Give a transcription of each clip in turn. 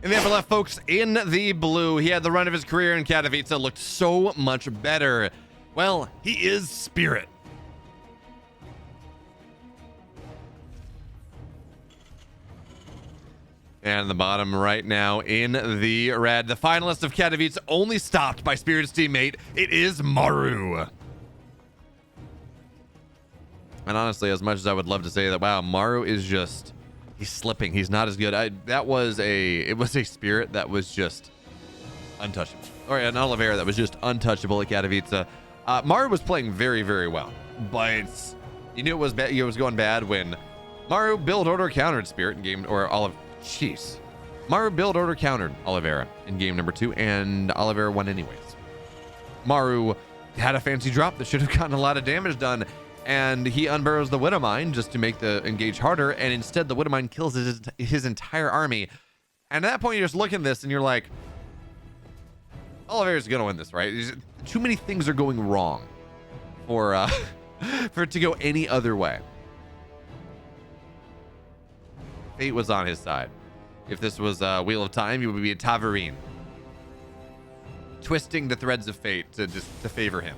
In the upper left, folks, in the blue, he had the run of his career in Katowice, looked so much better. Well, he is Spirit. And the bottom right now in the red, the finalist of Katowice, only stopped by Spirit's teammate. It is Maru. And honestly, as much as I would love to say that, wow, Maru is just, he's slipping. He's not as good. It was a Spirit that was just untouchable. Or an Oliveira that was just untouchable at Katowice. Maru was playing very, very well, but you knew it was going bad when Maru build order countered Spirit in game, or Jeez. Maru build order countered Oliveira in game number 2, and Oliveira won anyways. Maru had a fancy drop that should have gotten a lot of damage done, and he unburrows the Widowmine just to make the engage harder, and instead the Widowmine kills his entire army. And at that point, you just look at this and you're like, Oliveira's gonna win this, right? Too many things are going wrong for for it to go any other way. Fate was on his side. If this was Wheel of Time, he would be a Taverine, twisting the threads of fate to favor him.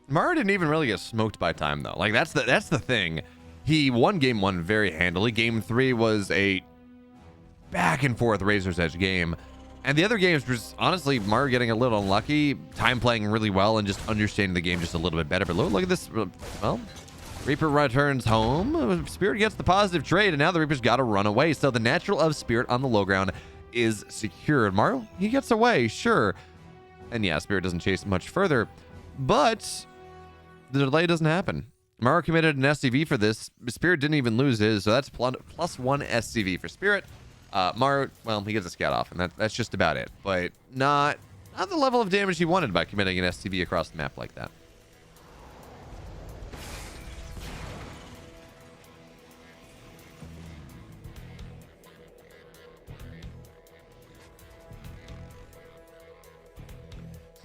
Maru didn't even really get smoked by time though. Like that's the thing. He won game 1 very handily. Game 3 was a back and forth razor's edge game, and the other games was honestly Maru getting a little unlucky, time playing really well and just understanding the game just a little bit better. But look at this. Well, Reaper returns home. Spirit gets the positive trade, and now the Reaper's got to run away. So the natural of Spirit on the low ground is secured. Maru, he gets away, sure. And yeah, Spirit doesn't chase much further, but the delay doesn't happen. Maru committed an SCV for this. Spirit didn't even lose his, so that's +1 SCV for Spirit. Maru, well, he gets a scout off, and that's just about it. But not the level of damage he wanted by committing an SCV across the map like that.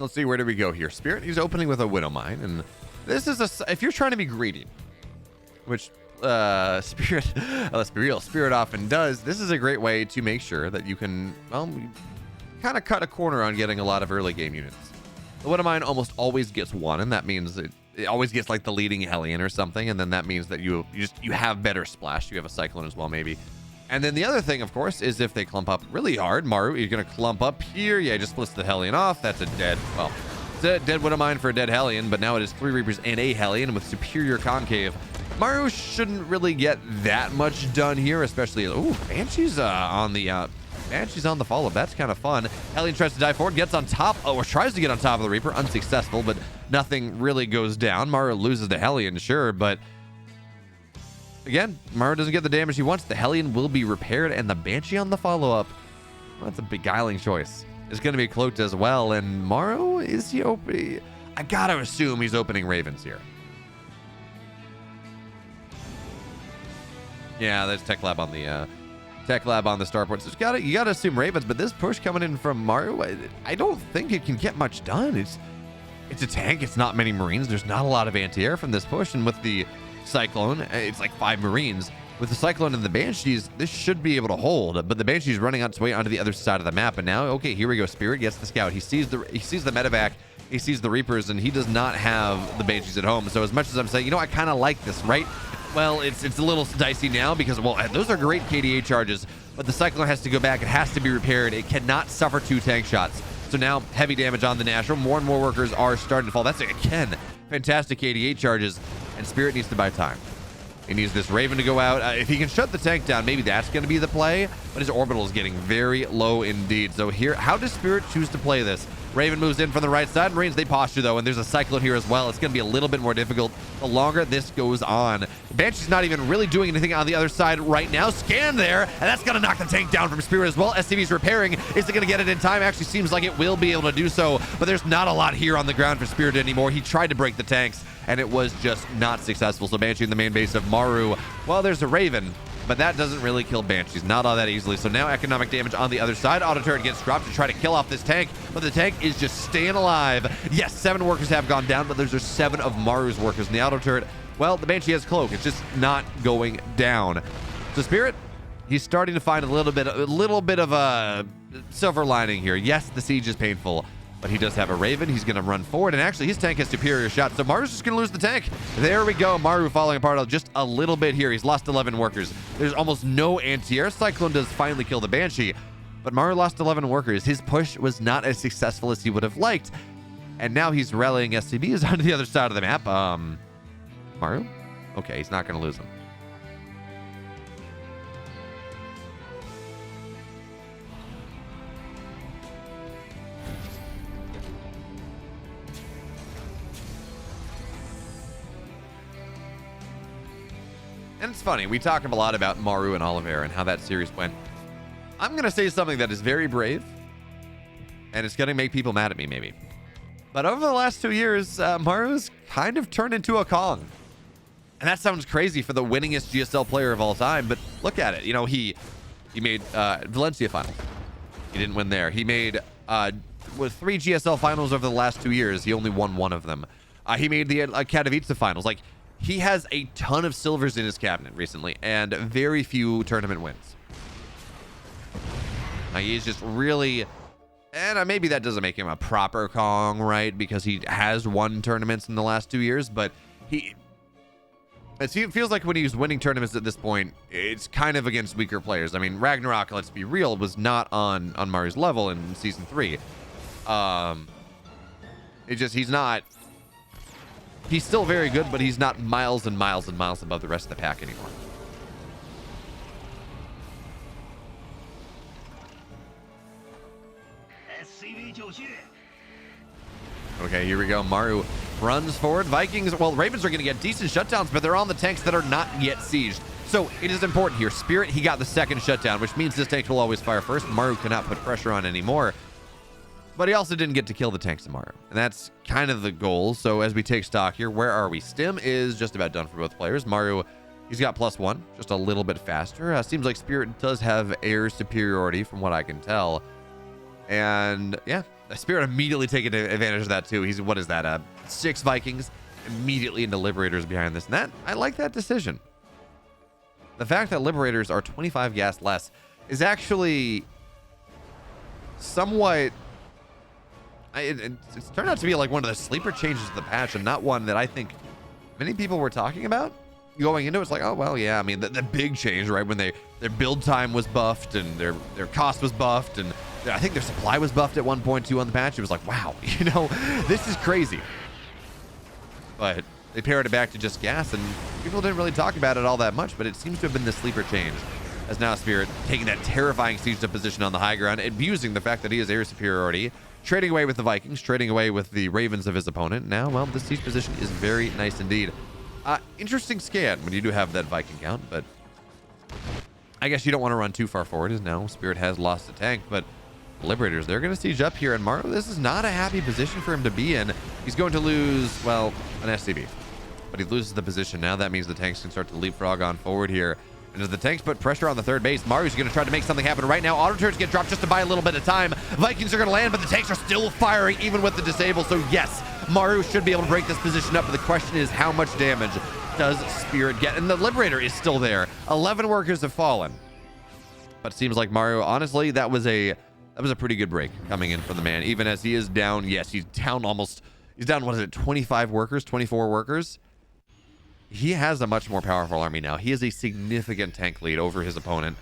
Let's see, where do we go here? Spirit, he's opening with a Widowmine, and this is if you're trying to be greedy, which Spirit, let's be real, Spirit often does, this is a great way to make sure that you can, well, kind of cut a corner on getting a lot of early game units. The Widowmine almost always gets one, and that means it always gets like the leading Hellion or something, and then that means that you have better splash. You have a Cyclone as well, maybe. And then the other thing, of course, is if they clump up really hard, Maru, you're going to clump up here. Yeah, just splits the Hellion off. That's a dead, well, it's a dead Widowmine for a dead Hellion, but now it is 3 Reapers and a Hellion with superior concave. Maru shouldn't really get that much done here, especially, ooh, Banshee's on the follow-up. That's kind of fun. Hellion tries to dive forward, gets on top, or tries to get on top of the Reaper, unsuccessful, but nothing really goes down. Maru loses the Hellion, sure, but again, Maru doesn't get the damage he wants. The Hellion will be repaired, and the Banshee on the follow-up, well, that's a beguiling choice. It's going to be cloaked as well, and Maru, is he opening? I gotta assume he's opening Ravens here. Yeah, there's Tech Lab on the starport. So you gotta assume Ravens, but this push coming in from Maru, I don't think it can get much done. It's a tank. It's not many Marines. There's not a lot of anti-air from this push, and with the Cyclone, it's like 5 Marines. With the Cyclone and the Banshees, this should be able to hold, but the Banshee's running on its way onto the other side of the map, and now, okay, here we go. Spirit gets the scout. He sees the medevac, he sees the Reapers, and he does not have the Banshees at home. So as much as I'm saying, I kind of like this, right? Well, it's a little dicey now because, well, those are great KDA charges, but the Cyclone has to go back. It has to be repaired. It cannot suffer 2 tank shots. So now heavy damage on the Natural. More and more workers are starting to fall. That's, again, fantastic KDA charges, and Spirit needs to buy time. He needs this Raven to go out. If he can shut the tank down, maybe that's going to be the play. But his orbital is getting very low indeed. So here, how does Spirit choose to play this? Raven moves in from the right side. Marines, they posture, though, and there's a Cyclone here as well. It's going to be a little bit more difficult the longer this goes on. Banshee's not even really doing anything on the other side right now. Scan there, and that's going to knock the tank down from Spirit as well. SCV's repairing. Is it going to get it in time? Actually seems like it will be able to do so, but there's not a lot here on the ground for Spirit anymore. He tried to break the tanks, and it was just not successful. So Banshee in the main base of Maru. Well, there's a Raven, but that doesn't really kill Banshees, not all that easily. So now economic damage on the other side. Auto turret gets dropped to try to kill off this tank, but the tank is just staying alive. Yes, 7 workers have gone down, but there's 7 of Maru's workers. And the auto turret, well, the Banshee has cloak. It's just not going down. So Spirit, he's starting to find a little bit of a silver lining here. Yes, the siege is painful, but he does have a Raven. He's going to run forward, and actually his tank has superior shots. So Maru's just going to lose the tank. There we go. Maru falling apart just a little bit here. He's lost 11 workers. There's almost no anti-air. Cyclone does finally kill the Banshee, but Maru lost 11 workers. His push was not as successful as he would have liked, and now he's rallying SCVs onto the other side of the map. Maru? Okay, he's not going to lose them. And it's funny, we talk a lot about Maru and Oliveira and how that series went. I'm going to say something that is very brave, and it's going to make people mad at me, maybe. But over the last 2 years, Maru's kind of turned into a Kong. And that sounds crazy for the winningest GSL player of all time, but look at it. You know, he made Valencia finals. He didn't win there. He made with 3 GSL finals over the last 2 years. He only won 1 of them. He made the Katowice finals. Like, he has a ton of silvers in his cabinet recently, and very few tournament wins. He's just really, and maybe that doesn't make him a proper Kong, right? Because he has won tournaments in the last 2 years, but it feels like when he's winning tournaments at this point, it's kind of against weaker players. I mean, Ragnarok, let's be real, was not on Maru's level in season 3. He's still very good, but he's not miles and miles and miles above the rest of the pack anymore. Okay, here we go. Maru runs forward. Vikings, well, Ravens are going to get decent shutdowns, but they're on the tanks that are not yet sieged. So it is important here. Spirit, he got the second shutdown, which means this tank will always fire first. Maru cannot put pressure on anymore. But he also didn't get to kill the tanks tomorrow. And that's kind of the goal. So as we take stock here, where are we? Stim is just about done for both players. Maru, he's got +1, just a little bit faster. Seems like Spirit does have air superiority from what I can tell. And yeah, Spirit immediately taking advantage of that too. He's, what is that? 6 Vikings immediately into Liberators behind this. And that, I like that decision. The fact that Liberators are 25 gas less is actually somewhat... It's turned out to be like one of the sleeper changes of the patch, and not one that I think many people were talking about going into it. It's like, oh well, yeah, I mean the big change, right, when their build time was buffed and their cost was buffed, and I think their supply was buffed at 1.2 on the patch. It was like, wow, you know, this is crazy. But they pared it back to just gas, and people didn't really talk about it all that much, but it seems to have been the sleeper change, as now Spirit taking that terrifying siege up position on the high ground, abusing the fact that he has air superiority, trading away with the Vikings, trading away with the Ravens of his opponent. Now, well, this siege position is very nice indeed. Interesting scan when you do have that Viking count, but I guess you don't want to run too far forward, as now Spirit has lost the tank, but Liberators, they're going to siege up here, and Maru, this is not a happy position for him to be in. He's going to lose, well, an SCB, but he loses the position. Now that means the tanks can start to leapfrog on forward here. And as the tanks put pressure on the third base, Maru's going to try to make something happen right now. Auto turrets get dropped just to buy a little bit of time. Vikings are going to land, but the tanks are still firing even with the disable. So yes, Maru should be able to break this position up, but the question is, how much damage does Spirit get? And the Liberator is still there. 11 workers have fallen. But it seems like Maru, honestly, that was a pretty good break coming in from the man. Even as he is down, yes, he's down, what is it, 25 workers, 24 workers? He has a much more powerful army now. He has a significant tank lead over his opponent.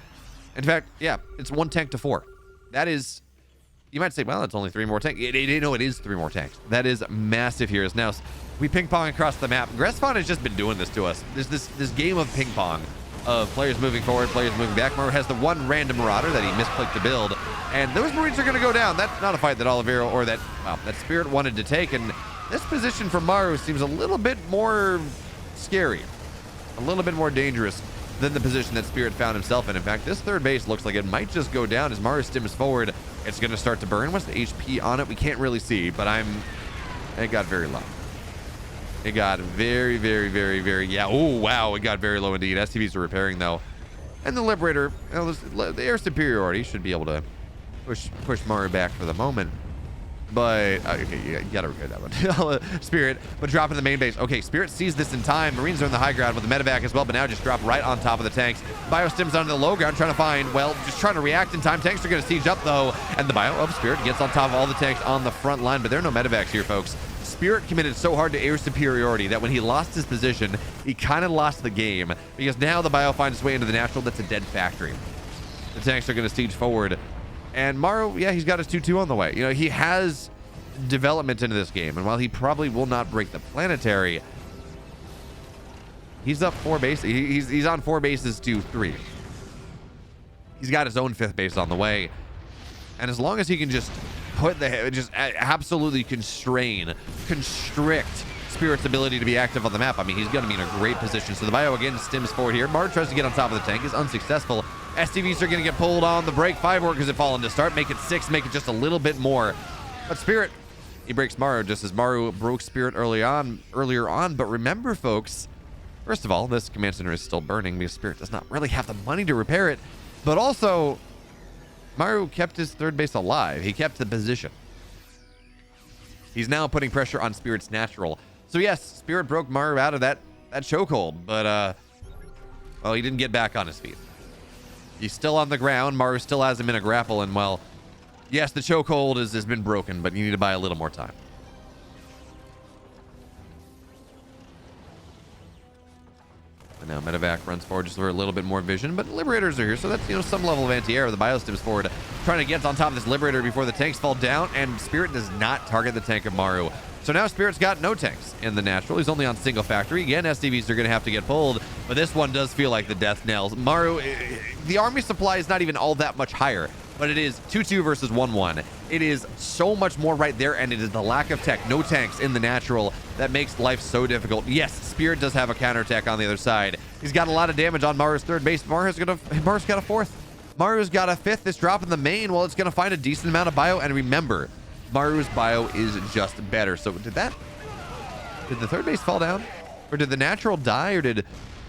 In fact, yeah, it's 1 tank to 4. That is, you might say, well, it's only 3 more tanks. No, it is 3 more tanks. That is massive here. As now We ping pong across the map. Gressfon has just been doing this to us. There's this game of ping pong of players moving forward, players moving back. Maru has the one random marauder that he misclicked to build, and those Marines are going to go down. That's not a fight that Oliveira or that Spirit wanted to take, and this position for Maru seems a little bit more scary, a little bit more dangerous than the position that Spirit found himself in. In fact, this third base looks like it might just go down as Maru stims forward. It's going to start to burn. What's the HP on it? We can't really see, but it got very low. It got very, very, very, very, yeah. Oh, wow. It got very low indeed. STVs are repairing, though. And the Liberator, the air superiority should be able to push Maru back for the moment. But, okay, you gotta repair that one. Spirit, but dropping the main base. Okay, Spirit sees this in time. Marines are in the high ground with the medevac as well, but now just drop right on top of the tanks. Bio stims onto the low ground, trying to find, well, just trying to react in time. Tanks are gonna siege up, though, and the Bio of Spirit gets on top of all the tanks on the front line, but there are no medevacs here, folks. Spirit committed so hard to air superiority that when he lost his position, he kind of lost the game, because now the Bio finds its way into the natural. That's a dead factory. The tanks are going to siege forward. And Maru, yeah, he's got his 2-2 on the way. You know, he has development into this game, and while he probably will not break the planetary, he's up 4 bases. He's on 4 bases to 3. He's got his own 5th base on the way. And as long as he can just absolutely constrict Spirit's ability to be active on the map, I mean, he's going to be in a great position. So the Bio again stims forward here. Maru tries to get on top of the tank, is unsuccessful. STVs are going to get pulled on the break. 5 workers have fallen to start. Make it 6, make it just a little bit more. But Spirit, he breaks Maru just as Maru broke Spirit earlier on. But remember, folks, first of all, this command center is still burning because Spirit does not really have the money to repair it. But also, Maru kept his 3rd base alive. He kept the position. He's now putting pressure on Spirit's natural. So yes, Spirit broke Maru out of that chokehold, but well, he didn't get back on his feet. He's still on the ground. Maru still has him in a grapple, and well, yes, the chokehold has been broken, but you need to buy a little more time. And now medevac runs forward just for a little bit more vision, but Liberators are here, so that's, you know, some level of anti-air. The Bio stims forward, trying to get on top of this Liberator before the tanks fall down, and Spirit does not target the tank of Maru. So now Spirit's got no tanks in the natural. He's only on single factory. Again, SDVs are going to have to get pulled, but this one does feel like the death knells. Maru, the army supply is not even all that much higher, but it is 2-2 versus 1-1. It is so much more right there, and it is the lack of tech, no tanks in the natural, that makes life so difficult. Yes, Spirit does have a counterattack on the other side. He's got a lot of damage on Maru's 3rd base. Maru's got a 4th. Maru's got a 5th. This drop in the main, well, it's going to find a decent amount of bio, and remember, Maru's bio is just better. So did the 3rd base fall down? Or did the natural die? Or did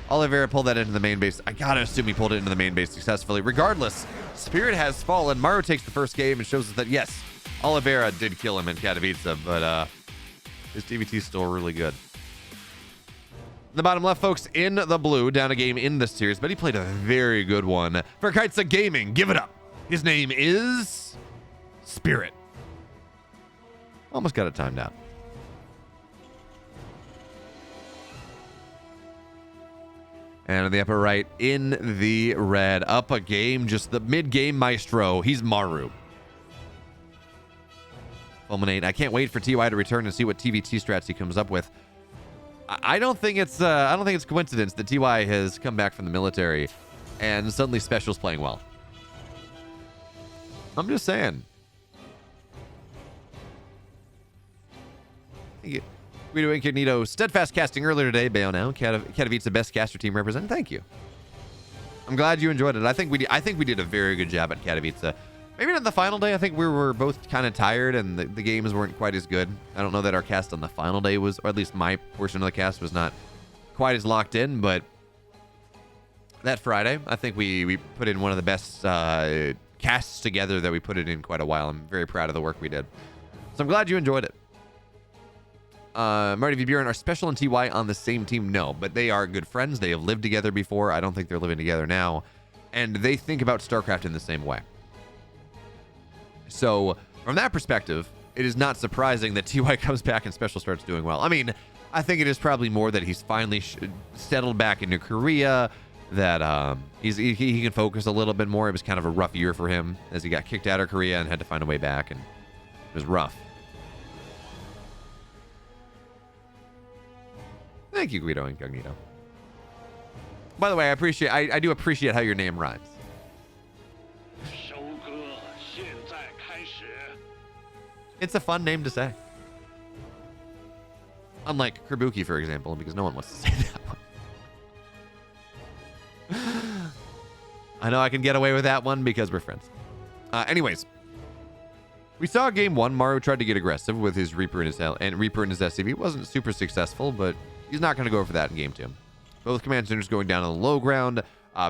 Oliveira pull that into the main base? I gotta assume he pulled it into the main base successfully. Regardless, Spirit has fallen. Maru takes the first game and shows us that, yes, Oliveira did kill him in Katowice, but his DVT is still really good. In the bottom left, folks, in the blue, down a game in this series, but he played a very good one for Kaizi Gaming. Give it up. His name is Spirit. Almost got it timed out. And in the upper right, in the red, up a game, just the mid-game maestro. He's Maru. Fulminate. I can't wait for TY to return and see what TVT strats he comes up with. I don't think it's coincidence that TY has come back from the military and suddenly Special's playing well. I'm just saying. Guido Incognito, steadfast casting earlier today. Bayo now. Katowice, the best caster team represent. Thank you. I'm glad you enjoyed it. I think we did a very good job at Katowice. Maybe not the final day. I think we were both kind of tired and the games weren't quite as good. I don't know that our cast on the final day was, or at least my portion of the cast was not quite as locked in, but that Friday, I think we put in one of the best casts together that we put it in quite a while. I'm very proud of the work we did. So I'm glad you enjoyed it. Marty V. Buren, are Special and TY on the same team? No, but they are good friends. They have lived together before. I don't think they're living together now. And they think about StarCraft in the same way. So, from that perspective, it is not surprising that TY comes back and Special starts doing well. I mean, I think it is probably more that he's finally settled back into Korea, that he can focus a little bit more. It was kind of a rough year for him as he got kicked out of Korea and had to find a way back, and it was rough. Thank you, Guido Incognito. By the way, I do appreciate how your name rhymes. It's a fun name to say. Unlike Kabuki, for example, because no one wants to say that one. I know I can get away with that one because we're friends. Anyways, we saw game one. Maru tried to get aggressive with his Reaper and his SCV. Wasn't super successful, but he's not going to go for that in game two. Both command centers going down on the low ground.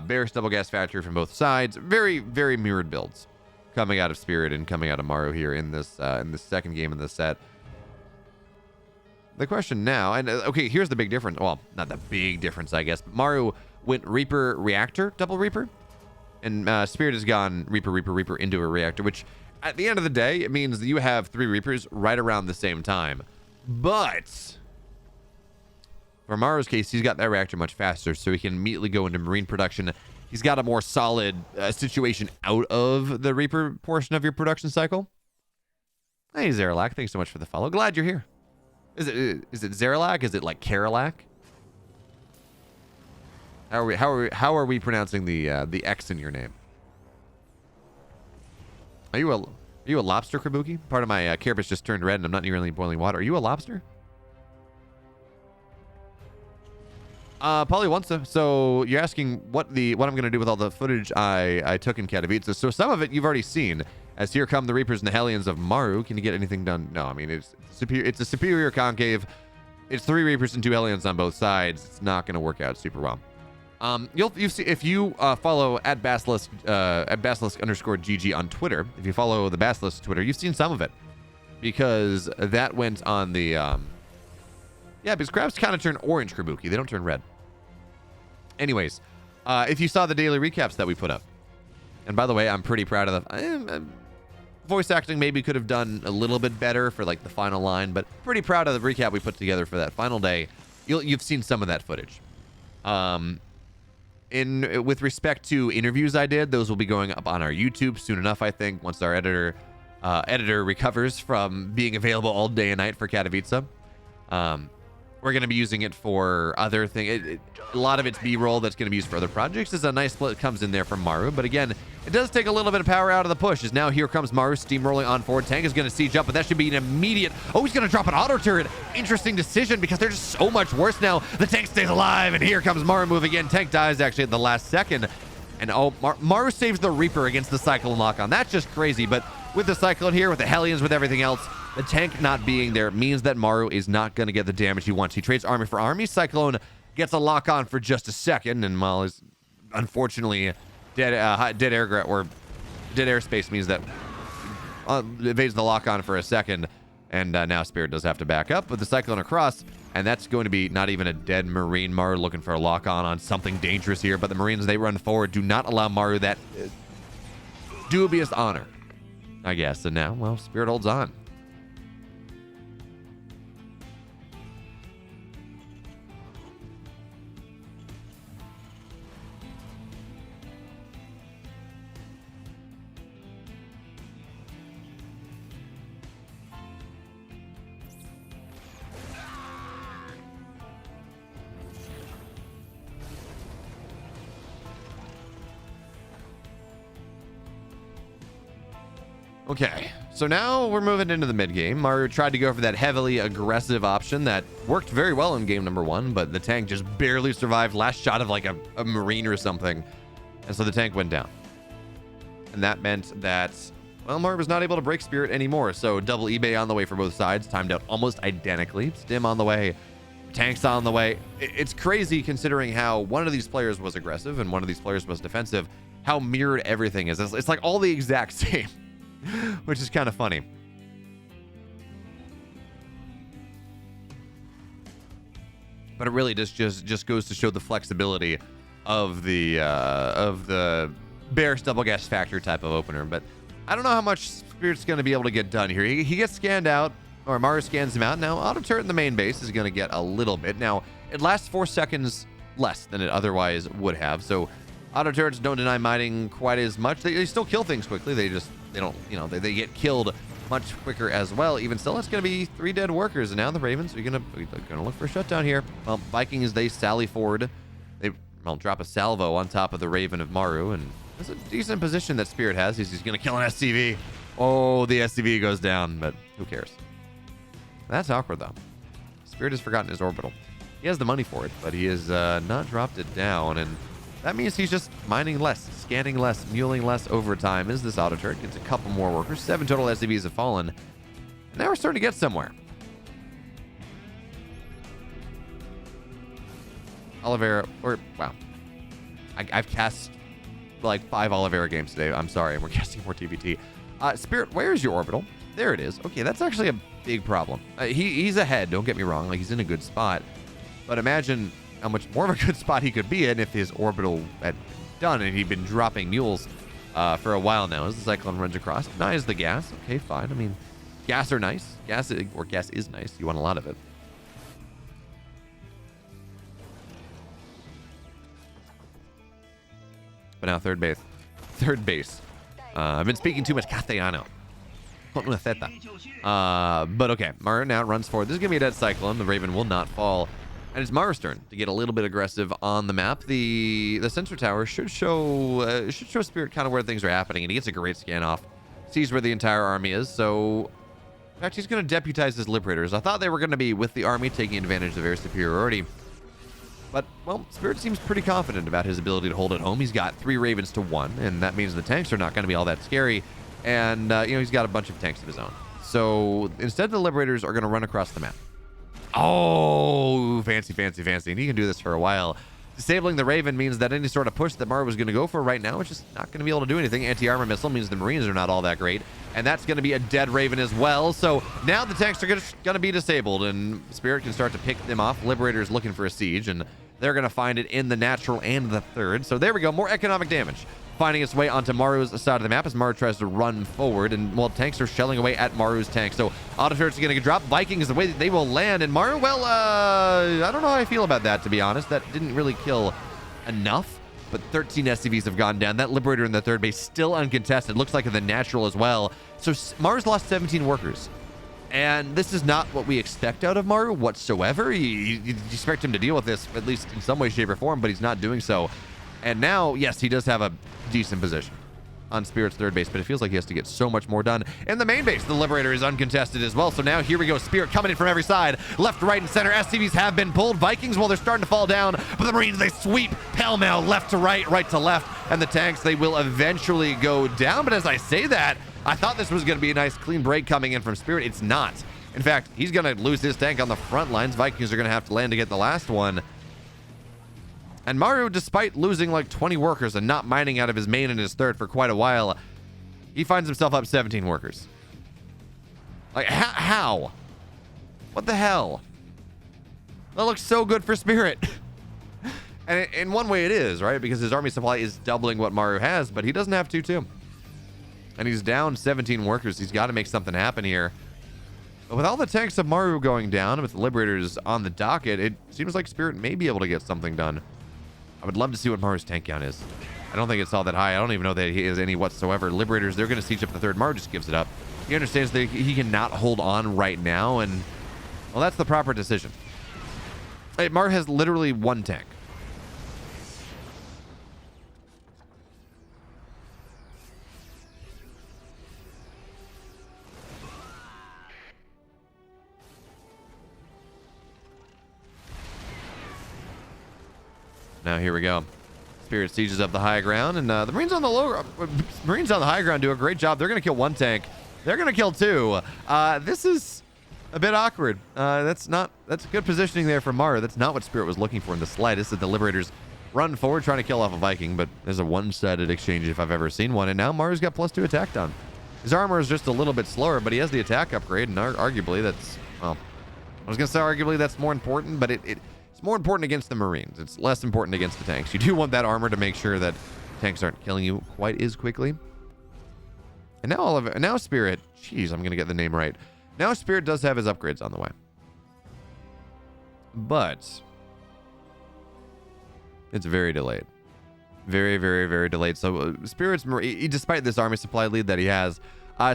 Bearish double gas factory from both sides. Very, very mirrored builds coming out of Spirit and coming out of Maru here in this second game in this set. The question now, and okay, here's the big difference. Well, not the big difference, I guess. But Maru went Reaper Reactor, double Reaper, and Spirit has gone Reaper into a Reactor, which at the end of the day, it means that you have 3 Reapers right around the same time. But for Maru's case, he's got that reactor much faster, so he can immediately go into Marine production. He's got a more solid situation out of the Reaper portion of your production cycle. Hey, Zeralac, thanks so much for the follow. Glad you're here. Is it Zeralac? Is it like Karalac? How are we pronouncing the X in your name? Are you a lobster, Kabuki? Part of my carapace just turned red and I'm not nearly boiling water. Are you a lobster? Probably once. So you're asking what I'm going to do with all the footage I took in Katowice. So some of it you've already seen. As here come the Reapers and the Hellions of Maru. Can you get anything done? No, I mean it's a superior concave. It's 3 Reapers and 2 Hellions on both sides. It's not going to work out super well. You'll see if you follow at Basilisk _GG on Twitter. If you follow the Basilisk Twitter, you've seen some of it because that went on the because crabs kind of turn orange, Kabuki. They don't turn red. Anyways, if you saw the daily recaps that we put up, and by the way, I'm pretty proud of the voice acting. Maybe could have done a little bit better for like the final line, but pretty proud of the recap we put together for that final day. You've seen some of that footage. With respect to interviews I did, those will be going up on our YouTube soon enough, I think, once our editor recovers from being available all day and night for Katowice. We're going to be using it for other things. A lot of it's B-roll that's going to be used for other projects. There's a nice split that comes in there from Maru, but again, it does take a little bit of power out of the push. As now here comes Maru steamrolling on forward. Tank is going to siege up, but that should be an immediate... Oh, he's going to drop an auto turret. Interesting decision because they're just so much worse now. The tank stays alive, and here comes Maru moving in. Tank dies actually at the last second. And oh, Maru saves the Reaper against the Cyclone lock-on. That's just crazy, but with the Cyclone here, with the Hellions, with everything else, the tank not being there means that Maru is not going to get the damage he wants. He trades army for army. Cyclone gets a lock-on for just a second, and while is unfortunately dead airspace means that evades the lock-on for a second, and now Spirit does have to back up with the Cyclone across, and that's going to be not even a dead Marine. Maru looking for a lock-on something dangerous here, but the Marines, they run forward, do not allow Maru that dubious honor, I guess. And now, well, Spirit holds on. Okay, so now we're moving into the mid game. Maru tried to go for that heavily aggressive option that worked very well in game number 1, but the tank just barely survived. Last shot of like a Marine or something, and so the tank went down. And that meant that, well, Maru was not able to break Spirit anymore. So double eBay on the way for both sides, timed out almost identically. Stim on the way, tanks on the way. It's crazy considering how one of these players was aggressive and one of these players was defensive, how mirrored everything is. It's like all the exact same. Which is kind of funny. But it really just goes to show the flexibility of the bearish double gas factor type of opener. But I don't know how much Spirit's going to be able to get done here. He gets scanned out, or Maru scans him out. Now auto turret in the main base is going to get a little bit. Now it lasts 4 seconds less than it otherwise would have. So auto turrets don't deny mining quite as much. They still kill things quickly. They don't, they get killed much quicker as well. Even still, it's going to be 3 dead workers. And now the Ravens are going to look for a shutdown here. Well, Vikings, they sally forward. They drop a salvo on top of the Raven of Maru. And that's a decent position that Spirit has. He's going to kill an SCV. Oh, the SCV goes down, but who cares? That's awkward, though. Spirit has forgotten his orbital. He has the money for it, but he has not dropped it down, and that means he's just mining less, scanning less, muling less over time. As this auto turret gets a couple more workers, 7 total SCVs have fallen, and now we're starting to get somewhere. Oliveira, wow. I've cast like 5 Oliveira games today. I'm sorry, we're casting more TBT. Spirit, where's your orbital? There it is. Okay, that's actually a big problem. He's ahead, don't get me wrong. Like, he's in a good spot. But imagine how much more of a good spot he could be in if his orbital had been done and he'd been dropping mules for a while now. As the Cyclone runs across, denies the gas. Okay, fine. I mean, gas are nice. Gas is nice. You want a lot of it. But now third base. I've been speaking too much Castellano. But okay, Maru now runs forward. This is going to be a dead Cyclone. The Raven will not fall. And it's Maru's turn to get a little bit aggressive on the map. The sensor tower should show Spirit kind of where things are happening. And he gets a great scan off. Sees where the entire army is. So, in fact, he's going to deputize his Liberators. I thought they were going to be with the army, taking advantage of their superiority. But, well, Spirit seems pretty confident about his ability to hold it home. He's got 3 Ravens to 1. And that means the tanks are not going to be all that scary. And, he's got a bunch of tanks of his own. So instead, the Liberators are going to run across the map. Oh, fancy. And he can do this for a while. Disabling the Raven means that any sort of push that Maru was going to go for right now is just not going to be able to do anything. Anti-armor missile means the Marines are not all that great. And that's going to be a dead Raven as well. So now the tanks are going to be disabled, and Spirit can start to pick them off. Liberator's looking for a siege, and they're going to find it in the natural and the third. So there we go. More economic damage finding its way onto Maru's side of the map as Maru tries to run forward, and well, tanks are shelling away at Maru's tank. So auto turrets are going to get dropped. Vikings, the way that they will land, and Maru, well, I don't know how I feel about that, to be honest. That didn't really kill enough, but 13 SCVs have gone down. That Liberator in the third base still uncontested. Looks like the natural as well. So Maru's lost 17 workers. And this is not what we expect out of Maru whatsoever. You expect him to deal with this, at least in some way, shape, or form, but he's not doing so. And now, yes, he does have a decent position on Spirit's third base, but it feels like he has to get so much more done. In the main base, the Liberator is uncontested as well. So now here we go. Spirit coming in from every side. Left, right, and center. SCVs have been pulled. Vikings, well, they're starting to fall down, but the Marines, they sweep pell-mell, left to right, right to left. And the tanks, they will eventually go down. But as I say that, I thought this was going to be a nice clean break coming in from Spirit. It's not. In fact, he's going to lose his tank on the front lines. Vikings are going to have to land to get the last one. And Maru, despite losing like 20 workers and not mining out of his main and his third for quite a while, he finds himself up 17 workers. Like, how? What the hell? That looks so good for Spirit. And in one way it is, right? Because his army supply is doubling what Maru has, but he doesn't have to, too. And he's down 17 workers. He's got to make something happen here. But with all the tanks of Maru going down, and with the Liberators on the docket, it seems like Spirit may be able to get something done. I would love to see what Maru's tank count is. I don't think it's all that high. I don't even know that he has any whatsoever. Liberators, they're going to siege up the third. Maru just gives it up. He understands that he cannot hold on right now, and, well, that's the proper decision. Hey, Maru has literally 1 tank. Now here we go. Spirit sieges up the high ground, and the Marines on the high ground do a great job. They're going to kill 1 tank. They're going to kill 2. This is a bit awkward. That's good positioning there for Maru. That's not what Spirit was looking for in the slightest. That the Liberators run forward trying to kill off a Viking, but there's a one-sided exchange if I've ever seen one. And now Maru's got +2 attack done. His armor is just a little bit slower, but he has the attack upgrade, and arguably that's, well, I was going to say arguably that's more important, but it's more important against the Marines. It's less important against the tanks. You do want that armor to make sure that tanks aren't killing you quite as quickly. And now Spirit, jeez, I'm going to get the name right. Now Spirit does have his upgrades on the way. But it's very delayed. Very, very, very delayed. So Spirit's, despite this army supply lead that he has,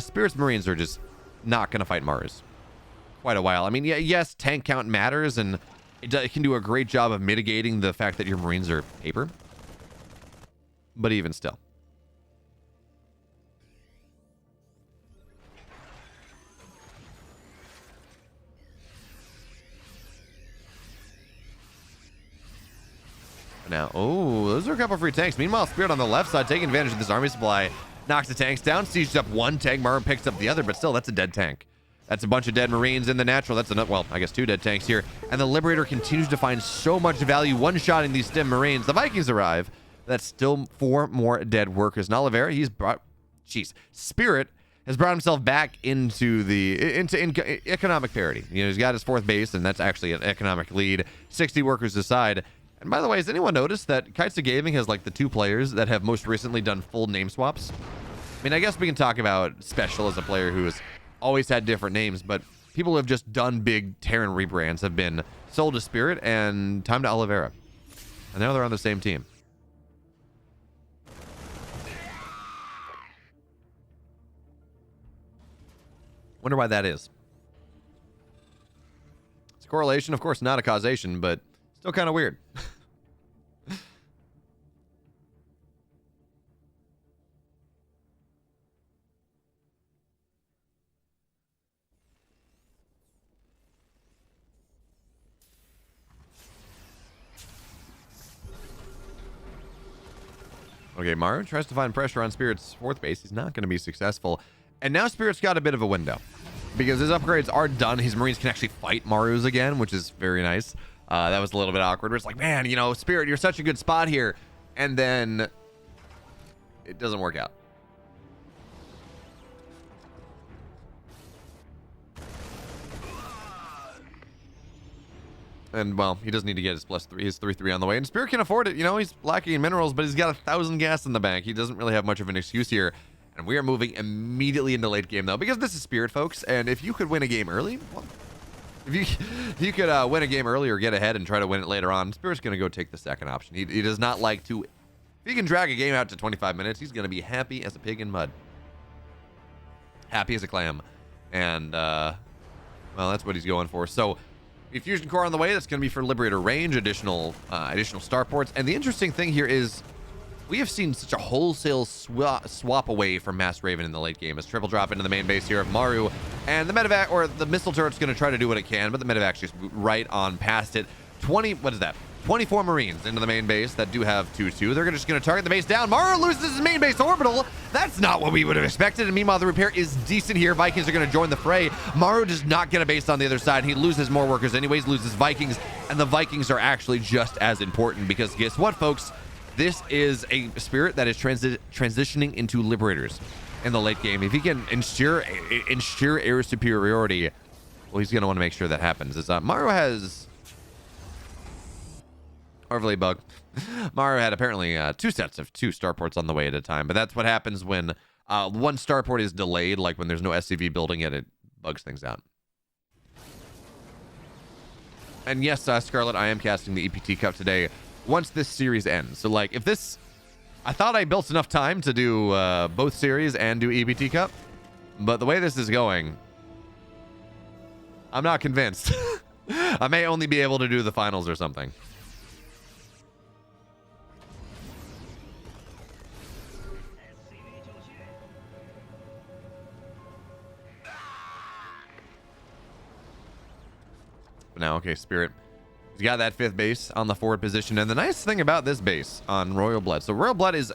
Spirit's Marines are just not going to fight Marus quite a while. I mean, yeah, yes, tank count matters, and it can do a great job of mitigating the fact that your Marines are paper. But even still. Now, oh, those are a couple free tanks. Meanwhile, Spirit on the left side taking advantage of this army supply. Knocks the tanks down, sieges up one tank. Maru picks up the other, but still, that's a dead tank. That's a bunch of dead Marines in the natural. That's enough. Well, I guess 2 dead tanks here. And the Liberator continues to find so much value one-shotting these stem Marines. The Vikings arrive. That's still 4 more dead workers. And Oliveira, he's brought... Jeez. Spirit has brought himself back into economic parity. You know, he's got his 4th base, and that's actually an economic lead. 60 workers aside. And by the way, has anyone noticed that Kaizi Gaming has like the 2 players that have most recently done full name swaps? I mean, I guess we can talk about Special as a player who has always had different names, but people who have just done big Terran rebrands have been sold to Spirit and Time to Oliveira. And now they're on the same team. Wonder why that is. It's a correlation, of course, not a causation, but still kind of weird. Okay, Maru tries to find pressure on Spirit's 4th base. He's not going to be successful. And now Spirit's got a bit of a window. Because his upgrades are done. His Marines can actually fight Marus again, which is very nice. That was a little bit awkward. It's like, man, you know, Spirit, you're such a good spot here. And then it doesn't work out. And, well, he doesn't need to get his +3, his 3/3 on the way. And Spirit can afford it. You know, he's lacking in minerals, but he's got 1,000 gas in the bank. He doesn't really have much of an excuse here. And we are moving immediately into late game, though, because this is Spirit, folks. And if you could win a game early, well, if you could win a game early or get ahead and try to win it later on, Spirit's going to go take the second option. He does not like to... If he can drag a game out to 25 minutes, he's going to be happy as a pig in mud. Happy as a clam. And, well, that's what he's going for. So... the fusion core on the way. That's going to be for Liberator range, additional starports. And the interesting thing here is we have seen such a wholesale swap away from Mass Raven in the late game as triple drop into the main base here of Maru. And the medevac, or the missile turret's going to try to do what it can, but the medevac's just right on past it. 24 Marines into the main base that do have 2-2. They're just going to target the base down. Maru loses his main base orbital. That's not what we would have expected. And meanwhile, the repair is decent here. Vikings are going to join the fray. Maru does not get a base on the other side. He loses more workers anyways, loses Vikings. And the Vikings are actually just as important because guess what, folks? This is a Spirit that is transitioning into Liberators in the late game. If he can ensure air superiority, well, he's going to want to make sure that happens. As Maru has... overlay bug. Maru had apparently 2 sets of 2 starports on the way at a time, but that's what happens when one starport is delayed, like when there's no SCV building it bugs things out. And yes, Scarlet, I am casting the EPT Cup today once this series ends. So like, if this... I thought I built enough time to do both series and do EPT Cup, but the way this is going, I'm not convinced. I may only be able to do the finals or something. But now, okay, Spirit. He's got that 5th base on the forward position. And the nice thing about this base on Royal Blood. So Royal Blood is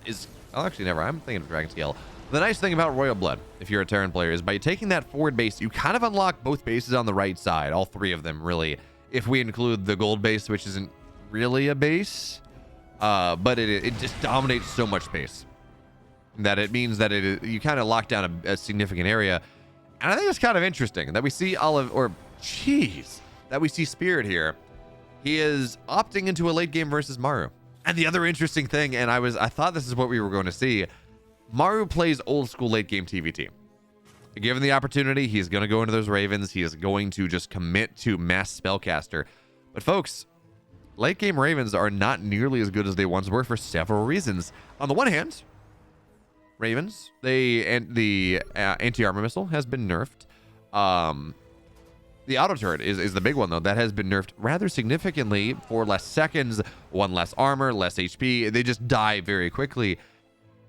oh, actually, never. I'm thinking of Dragon Scale. The nice thing about Royal Blood, if you're a Terran player, is by taking that forward base, you kind of unlock both bases on the right side. All 3 of them, really. If we include the gold base, which isn't really a base. But it just dominates so much space. That it means that you kind of lock down a significant area. And I think it's kind of interesting that we see that we see Spirit here. He is opting into a late game versus Maru. And the other interesting thing, and I thought this is what we were going to see, Maru plays old school late game TVT. Given the opportunity, he's going to go into those Ravens. He is going to just commit to Mass Spellcaster. But folks, late game Ravens are not nearly as good as they once were for several reasons. On the one hand, Ravens, the anti-armor missile has been nerfed. The auto turret is the big one, though. That has been nerfed rather significantly for less seconds, one less armor, less HP. They just die very quickly.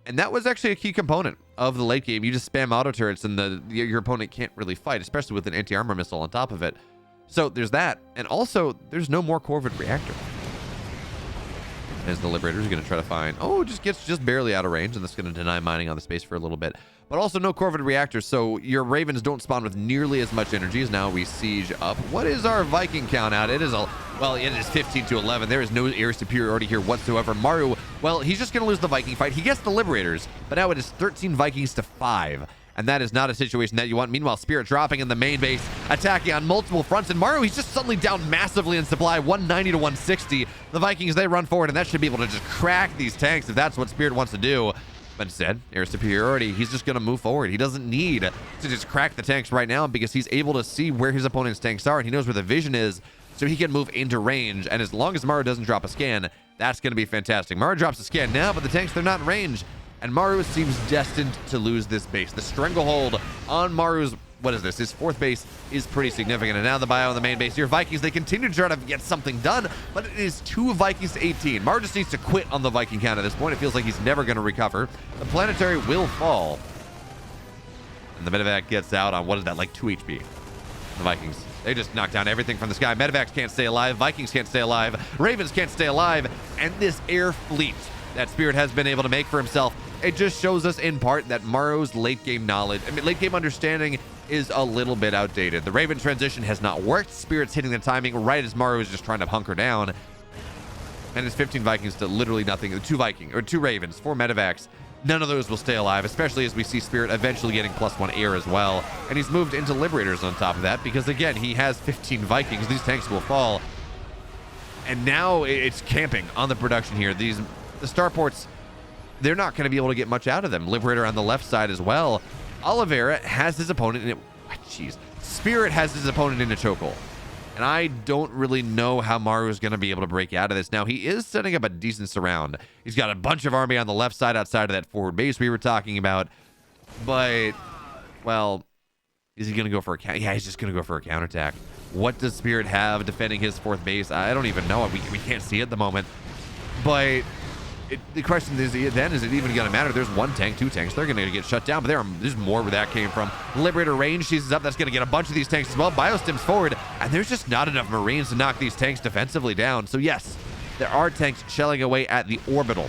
And that was actually a key component of the late game. You just spam auto turrets and your opponent can't really fight, especially with an anti-armor missile on top of it. So there's that. And also, there's no more Corvid reactor. As the Liberator is going to try to find... Oh, gets just barely out of range, and that's going to deny mining on the space for a little bit. But also no Corvid reactors, so your Ravens don't spawn with nearly as much energy as now we siege up. What is our Viking count out? It is well, it is 15 to 11. There is no air superiority here whatsoever. Maru, well, he's just going to lose the Viking fight. He gets the Liberators, but now it is 13 Vikings to 5. And that is not a situation that you want. Meanwhile, Spirit dropping in the main base, attacking on multiple fronts. And Maru, he's just suddenly down massively in supply, 190 to 160. The Vikings, they run forward, and that should be able to just crack these tanks if that's what Spirit wants to do. But instead, air superiority, he's just going to move forward. He doesn't need to just crack the tanks right now because he's able to see where his opponent's tanks are, and he knows where the vision is, so he can move into range. And as long as Maru doesn't drop a scan, that's going to be fantastic. Maru drops a scan now, but the tanks, they're not in range. And Maru seems destined to lose this base. The stranglehold on Maru's, what is this? His fourth base is pretty significant. And now the bio on the main base. Your Vikings, they continue to try to get something done, but it is 2 Vikings to 18. Maru just needs to quit on the Viking count at this point. It feels like he's never going to recover. The planetary will fall. And the medevac gets out on, what is that, like 2 HP. The Vikings, they just knock down everything from the sky. Medevacs can't stay alive. Vikings can't stay alive. Ravens can't stay alive. And this air fleet that Spirit has been able to make for himself, it just shows us in part that Maru's late game knowledge, late game understanding is a little bit outdated. The Raven transition has not worked. Spirit's hitting the timing right as Maru is just trying to hunker down. And it's 15 Vikings to literally nothing. 2 Ravens, 4 medevacs. None of those will stay alive, especially as we see Spirit eventually getting +1 air as well. And he's moved into Liberators on top of that because, again, he has 15 Vikings. These tanks will fall. And now it's camping on the production here. The starports, they're not going to be able to get much out of them. Liberator on the left side as well. Oliveira has his opponent in it. Jeez. Spirit has his opponent in a chokehold. And I don't really know how Maru is going to be able to break out of this. Now, he is setting up a decent surround. He's got a bunch of army on the left side outside of that forward base we were talking about. But, well, is he going to go for a counter? Yeah, he's just going to go for a counterattack. What does Spirit have defending his fourth base? I don't even know. We can't see at the moment. But the question is then, is it even going to matter? There's 1 tank, 2 tanks. They're going to get shut down, but there's more where that came from. Liberator range seizes up. That's going to get a bunch of these tanks as well. Biostims forward, and there's just not enough Marines to knock these tanks defensively down. So yes, there are tanks shelling away at the orbital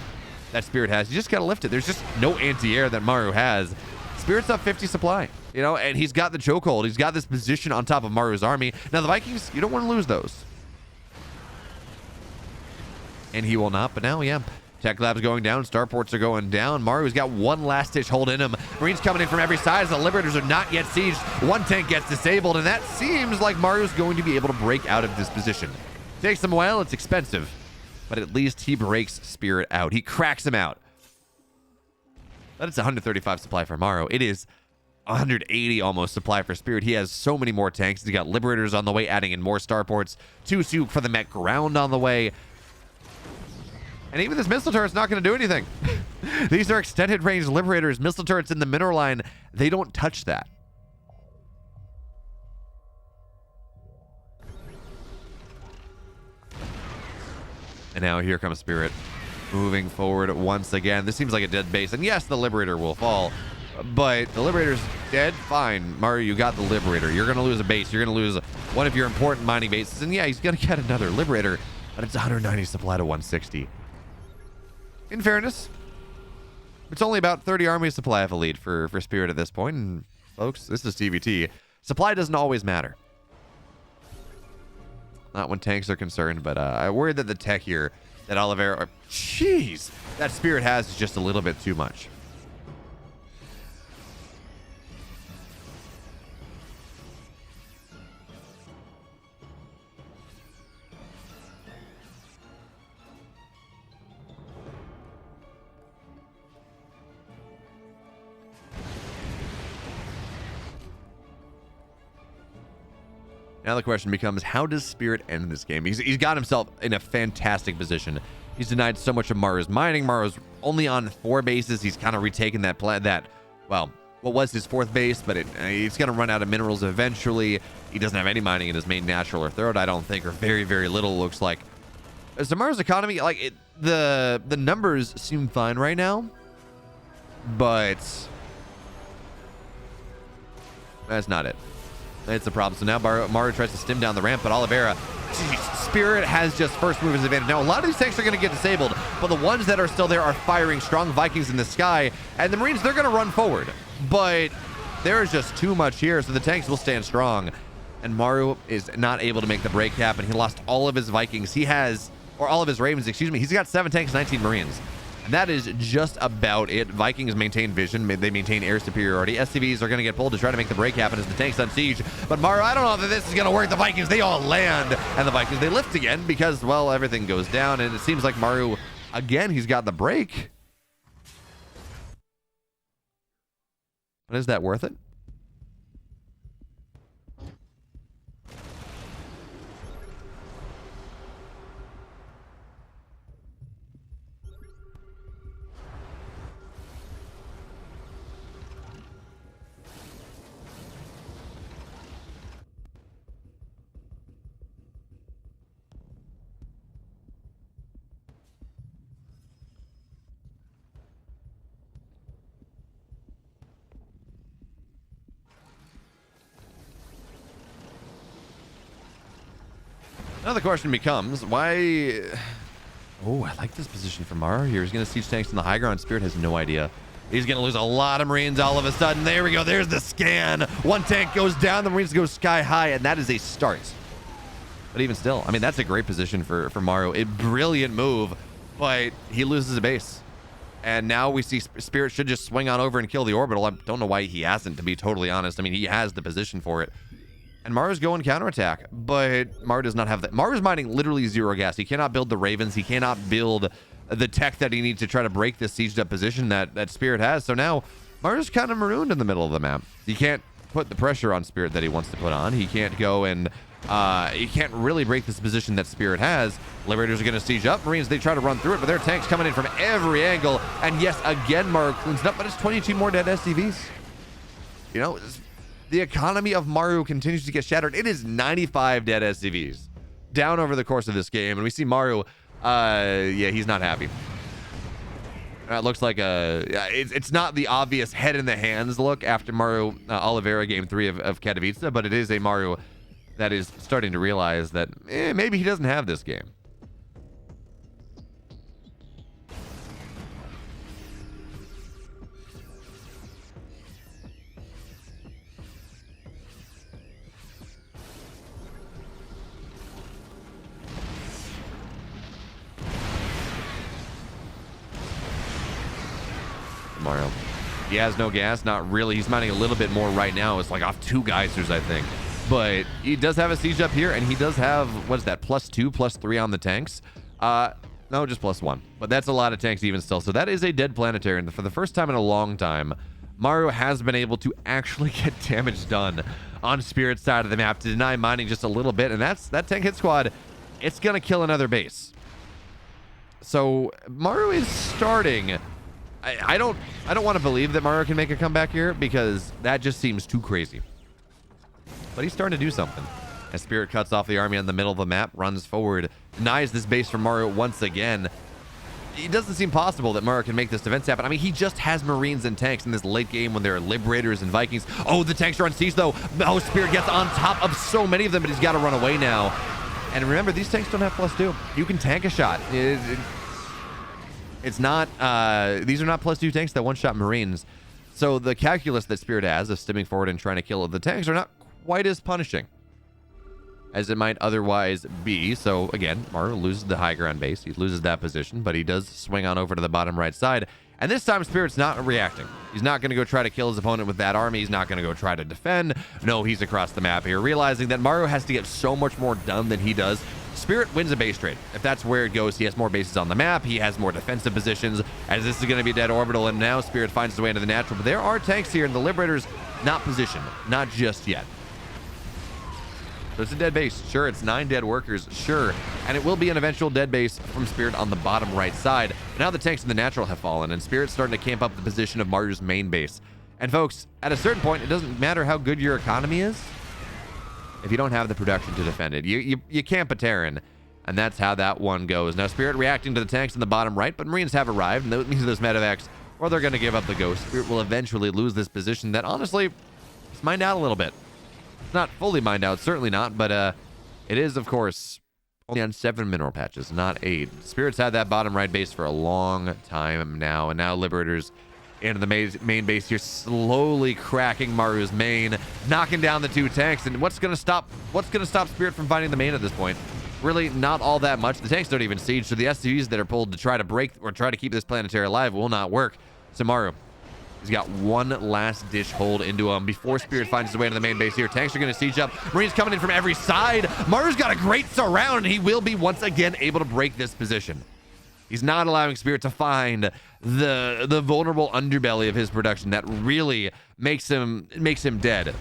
that Spirit has. You just got to lift it. There's just no anti-air that Maru has. Spirit's up 50 supply, and he's got the chokehold. He's got this position on top of Maru's army. Now the Vikings, you don't want to lose those. And he will not, but now, yeah. Tech Lab's going down. Starports are going down. Maru's got 1 last-ditch hold in him. Marines coming in from every side. The Liberators are not yet sieged. 1 tank gets disabled, and that seems like Maru's going to be able to break out of this position. Takes him a while. It's expensive, but at least he breaks Spirit out. He cracks him out. But it's 135 supply for Maru. It is 180 almost supply for Spirit. He has so many more tanks. He's got Liberators on the way, adding in more starports. 2 for the Met ground on the way. And even this missile turret's not going to do anything. These are extended range Liberators. Missile turrets in the mineral line, they don't touch that. And now here comes Spirit moving forward once again. This seems like a dead base. And yes, the Liberator will fall. But the Liberator's dead. Fine. Maru, you got the Liberator. You're going to lose a base. You're going to lose one of your important mining bases. And yeah, he's going to get another Liberator. But it's 190 supply to 160. In fairness, it's only about 30 army supply of a lead for Spirit at this point. And folks, this is TVT. Supply doesn't always matter. Not when tanks are concerned, but I worry that the tech here that Oliveira, jeez, that Spirit has is just a little bit too much. Now the question becomes, how does Spirit end this game? He's got himself in a fantastic position. He's denied so much of Maru's mining. Maru's only on 4 bases. He's kind of retaken that well, what was his fourth base, but he's going to run out of minerals eventually. He doesn't have any mining in his main natural or third, I don't think, or very, very little, looks like. So Maru's economy, like, the numbers seem fine right now, but that's not it. It's a problem. So now Maru tries to stim down the ramp, but Oliveira, Spirit has just first movers advantage. Now, a lot of these tanks are going to get disabled, but the ones that are still there are firing strong Vikings in the sky, and the Marines, they're going to run forward. But there is just too much here, so the tanks will stand strong. And Maru is not able to make the break happen. He lost all of his Vikings. He has, or all of his Ravens, excuse me. He's got 7 tanks, 19 Marines. And that is just about it. Vikings maintain vision. They maintain air superiority. SCVs are going to get pulled to try to make the break happen as the tanks on siege. But Maru, I don't know that this is going to work. The Vikings, they all land. And the Vikings, they lift again because, well, everything goes down. And it seems like Maru, again, he's got the break. But is that worth it? Now the question becomes, why... Oh, I like this position for Maru here. He's going to siege tanks in the high ground. Spirit has no idea. He's going to lose a lot of Marines all of a sudden. There we go. There's the scan. One tank goes down. The Marines go sky high, and that is a start. But even still, I mean, that's a great position for Maru. A brilliant move, but he loses a base. And now we see Spirit should just swing on over and kill the orbital. I don't know why he hasn't, to be totally honest. I mean, he has the position for it. And Maru's going counterattack, but Maru does not have that. Maru's mining literally 0 gas. He cannot build the Ravens. He cannot build the tech that he needs to try to break this sieged up position that Spirit has. So now Maru's kind of marooned in the middle of the map. He can't put the pressure on Spirit that he wants to put on. He can't go and he can't really break this position that Spirit has. Liberators are going to siege up. Marines, they try to run through it, but their tanks coming in from every angle. And yes, again, Maru cleans it up, but it's 22 more dead SCVs. You know, the economy of Maru continues to get shattered. It is 95 dead SCVs down over the course of this game. And we see Maru, yeah, he's not happy. It looks like it's not the obvious head in the hands look after Maru Oliveira game 3 of Katowice, but it is a Maru that is starting to realize that maybe he doesn't have this game. Mario. He has no gas, not really. He's mining a little bit more right now. It's like off 2 geysers, I think. But he does have a siege up here, and he does have, what is that, +2, +3 on the tanks? No, just +1. But that's a lot of tanks even still. So that is a dead planetary, and for the first time in a long time, Maru has been able to actually get damage done on Spirit's side of the map to deny mining just a little bit, and that tank hit squad, it's gonna kill another base. So Maru is starting... I don't want to believe that Maru can make a comeback here because that just seems too crazy. But he's starting to do something. As Spirit cuts off the army on the middle of the map, runs forward, denies this base from Maru once again. It doesn't seem possible that Maru can make this defense happen. I mean, he just has Marines and tanks in this late game when there are Liberators and Vikings. Oh, the tanks are on siege though. Oh, Spirit gets on top of so many of them, but he's got to run away now. And remember, these tanks don't have +2. You can tank a shot. It's not, these are not +2 tanks that one-shot Marines. So the calculus that Spirit has of stimming forward and trying to kill the tanks are not quite as punishing as it might otherwise be. So again, Maru loses the high ground base. He loses that position, but he does swing on over to the bottom right side. And this time, Spirit's not reacting. He's not going to go try to kill his opponent with that army. He's not going to go try to defend. No, he's across the map here, realizing that Maru has to get so much more done than he does. Spirit wins a base trade. If that's where it goes, he has more bases on the map. He has more defensive positions, as this is going to be a dead orbital, and now Spirit finds his way into the natural. But there are tanks here, and the Liberators not positioned. Not just yet. So it's a dead base. Sure, it's 9 dead workers. Sure. And it will be an eventual dead base from Spirit on the bottom right side. Now the tanks in the natural have fallen, and Spirit's starting to camp up the position of Maru's main base. And folks, at a certain point, it doesn't matter how good your economy is if you don't have the production to defend it. You camp a Terran, and that's how that one goes. Now, Spirit reacting to the tanks in the bottom right, but Marines have arrived, and that means those medevacs, or they're going to give up the ghost. Spirit will eventually lose this position that, honestly, it's mined out a little bit. It's not fully mined out, certainly not, but it is, of course, only on 7 mineral patches, not 8. Spirit's had that bottom right base for a long time now, and now Liberators into the main base here, slowly cracking Maru's main, knocking down the 2 tanks. And what's gonna stop Spirit from finding the main at this point? Really not all that much. The tanks don't even siege, so the SCVs that are pulled to try to break or try to keep this planetary alive will not work. So Maru, he's got one last ditch hold into him before Spirit finds his way into the main base here. Tanks are gonna siege up. Marines coming in from every side. Maru's got a great surround, and he will be once again able to break this position. He's not allowing Spirit to find the vulnerable underbelly of his production that really makes him dead.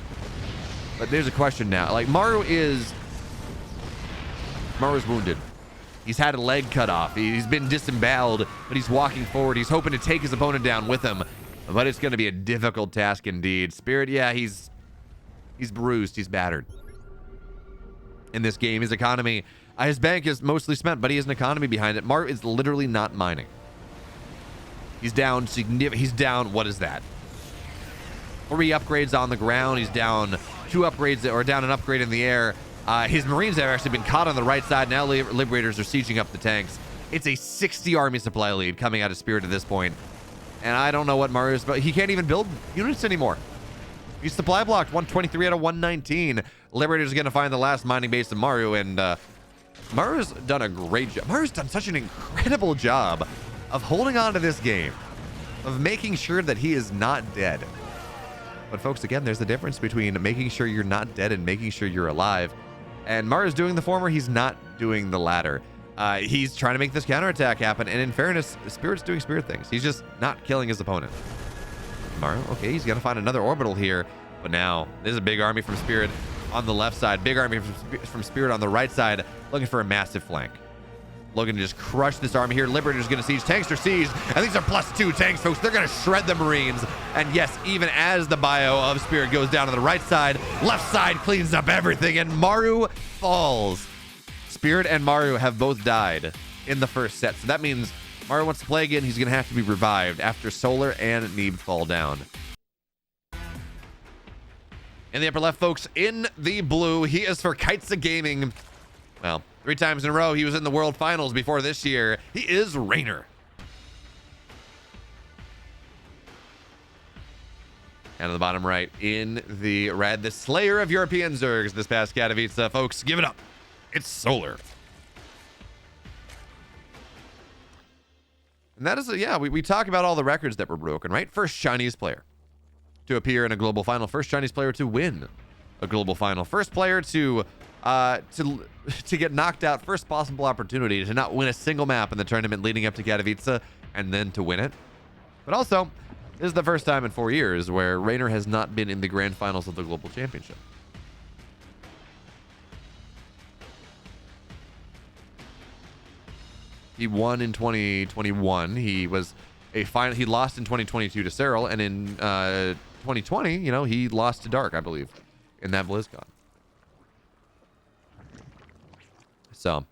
But there's a question now. Like, Maru's wounded. He's had a leg cut off. He's been disemboweled, but he's walking forward. He's hoping to take his opponent down with him, but it's going to be a difficult task indeed. Spirit, yeah, he's bruised. He's battered. In this game, his economy... his bank is mostly spent, but he has an economy behind it. Maru is literally not mining. He's down he's down, what is that? 3 upgrades on the ground. He's down 2 upgrades, or down an upgrade in the air. His Marines have actually been caught on the right side. Now Liberators are sieging up the tanks. It's a 60 army supply lead coming out of Spirit at this point. And I don't know what Maru is, but he can't even build units anymore. He's supply blocked, 123 out of 119. Liberators are going to find the last mining base of Maru, and Maru's done a great job. Maru's done such an incredible job of holding on to this game, of making sure that he is not dead. But folks, again, there's a difference between making sure you're not dead and making sure you're alive. And Maru's doing the former, he's not doing the latter. He's trying to make this counterattack happen, and in fairness, Spirit's doing Spirit things. He's just not killing his opponent. Maru, okay, he's gonna find another orbital here, but now there's a big army from Spirit on the left side, big army from Spirit on the right side, looking for a massive flank. Looking to just crush this army here. Liberator's gonna siege. Tanks are sieged, and these are +2 tanks, folks. They're gonna shred the Marines. And yes, even as the bio of Spirit goes down to the right side, left side cleans up everything, and Maru falls. Spirit and Maru have both died in the first set, so that means Maru wants to play again. He's gonna have to be revived after Solar and Neeb fall down. In the upper left, folks, in the blue, he is for Kaizi Gaming. Well, 3 times in a row, he was in the World Finals before this year. He is Reynor. And on the bottom right, in the red, the Slayer of European Zergs this past Katowice. Folks, give it up. It's Solar. And that is, yeah, we talk about all the records that were broken, right? First Chinese player to appear in a global final. First Chinese player to win a global final. First player to get knocked out. First possible opportunity to not win a single map in the tournament leading up to Katowice and then to win it. But also, this is the first time in 4 years where Raynor has not been in the grand finals of the global championship. He won in 2021. He was a final. He lost in 2022 to Cyril, and in 2020, you know, he lost to Dark, I believe, in that BlizzCon. So,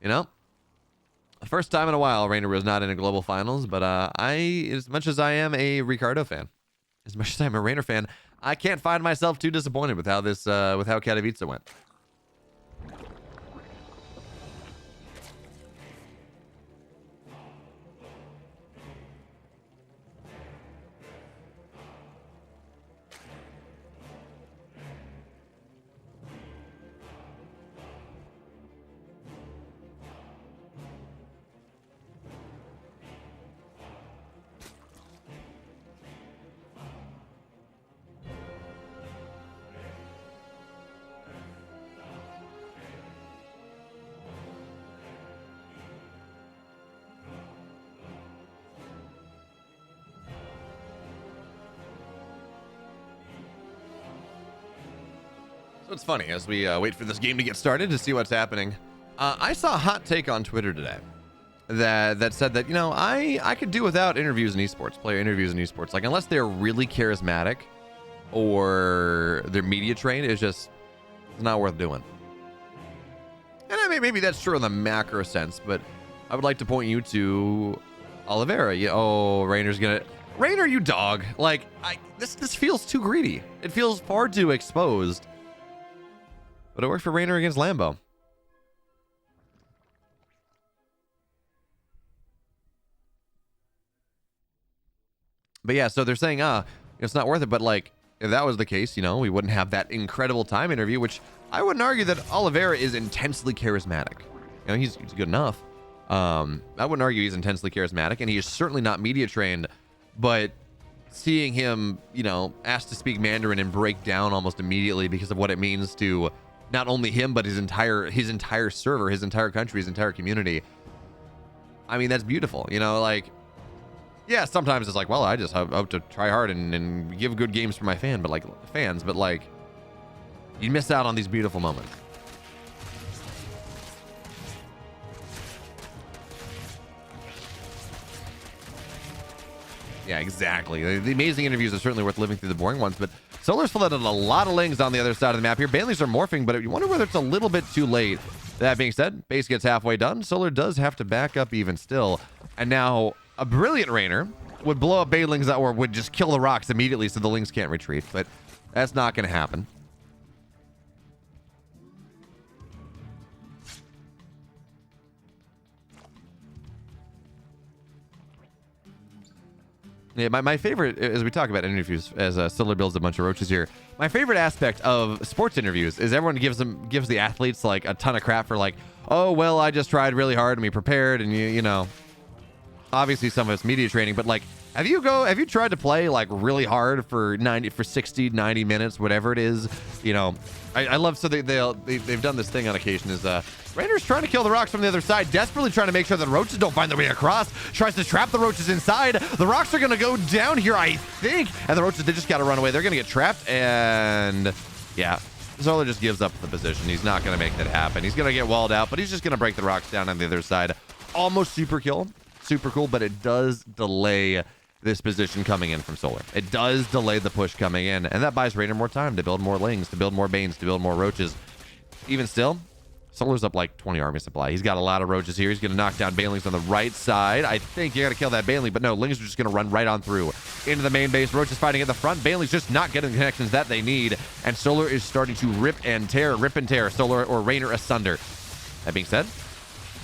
you know, the first time in a while, Raynor was not in a global finals. But as much as I am a Ricardo fan, as much as I'm a Raynor fan, I can't find myself too disappointed with how this, with how Katowice went. So it's funny, as we wait for this game to get started to see what's happening. I saw a hot take on Twitter today. that said that, you know, I could do without interviews in esports, player interviews in esports. Like, unless they're really charismatic or they're media trained, it's not worth doing. And I mean, maybe that's true in the macro sense, but I would like to point you to Oliveira. Raynor's gonna... Reynor, you dog. Like, this feels too greedy. It feels far too exposed. But it worked for Reynor against Lambo. But yeah, so they're saying, it's not worth it. But like, if that was the case, you know, we wouldn't have that incredible time interview, which I wouldn't argue that Oliveira is intensely charismatic. You know, he's good enough. I wouldn't argue he's intensely charismatic, and he is certainly not media trained. But seeing him, you know, asked to speak Mandarin and break down almost immediately because of what it means to not only him, but his entire server, his entire country, his entire community. I mean, that's beautiful. You know, like, yeah, sometimes it's like, well, I just hope to try hard and give good games for my fans, but like, you miss out on these beautiful moments. Yeah, exactly. The amazing interviews are certainly worth living through the boring ones, but Solar's flooded a lot of lings on the other side of the map here. Baneleys are morphing, but you wonder whether it's a little bit too late. That being said, base gets halfway done. Solar does have to back up even still. And now a brilliant Raynor would blow up banelings or would just kill the rocks immediately so the lings can't retreat, but that's not going to happen. Yeah, my favorite, as we talk about interviews, as Solar builds a bunch of roaches here, my favorite aspect of sports interviews is everyone gives the athletes like a ton of crap for like, oh, well, I just tried really hard and we prepared, and you know, obviously some of it's media training, but like, have you tried to play like really hard for 60, 90 minutes, whatever it is? You know, I love, so they've done this thing on occasion is Raynor's trying to kill the rocks from the other side, desperately trying to make sure the roaches don't find their way across, tries to trap the roaches inside. The rocks are going to go down here, I think, and the roaches, they just got to run away. They're going to get trapped, and yeah, Solar just gives up the position. He's not going to make that happen. He's going to get walled out, but he's just going to break the rocks down on the other side. Almost super kill. Super cool, but it does delay this position coming in from Solar. It does delay the push coming in, and that buys Raynor more time to build more lings, to build more banes, to build more roaches. Even still, Solar's up like 20 army supply. He's got a lot of roaches here. He's going to knock down banelings on the right side. I think you got to kill that baneling, but no, lings are just going to run right on through into the main base. Roaches fighting at the front. Banelings just not getting the connections that they need, and Solar is starting to rip and tear Solar or Raynor asunder. That being said,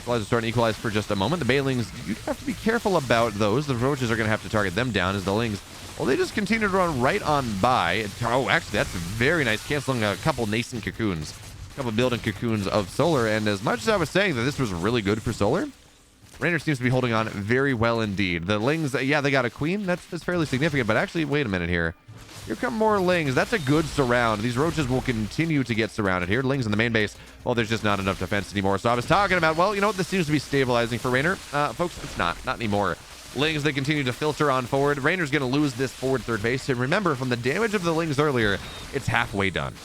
Equalizer starting to equalize for just a moment. The banelings, you have to be careful about those. The roaches are going to have to target them down as the lings, well, they just continue to run right on by. Oh, actually, that's very nice, canceling a couple nascent cocoons, a couple building cocoons of Solar. And as much as I was saying that this was really good for Solar, Raynor seems to be holding on very well indeed. The lings, yeah, they got a queen. That's fairly significant. But actually, wait a minute here. Here come more lings. That's a good surround. These roaches will continue to get surrounded here. Lings in the main base. Well, there's just not enough defense anymore. So I was talking about, well, you know what? This seems to be stabilizing for Raynor. Folks, it's not anymore. Lings, they continue to filter on forward. Raynor's going to lose this forward third base. And remember, from the damage of the lings earlier, it's halfway done.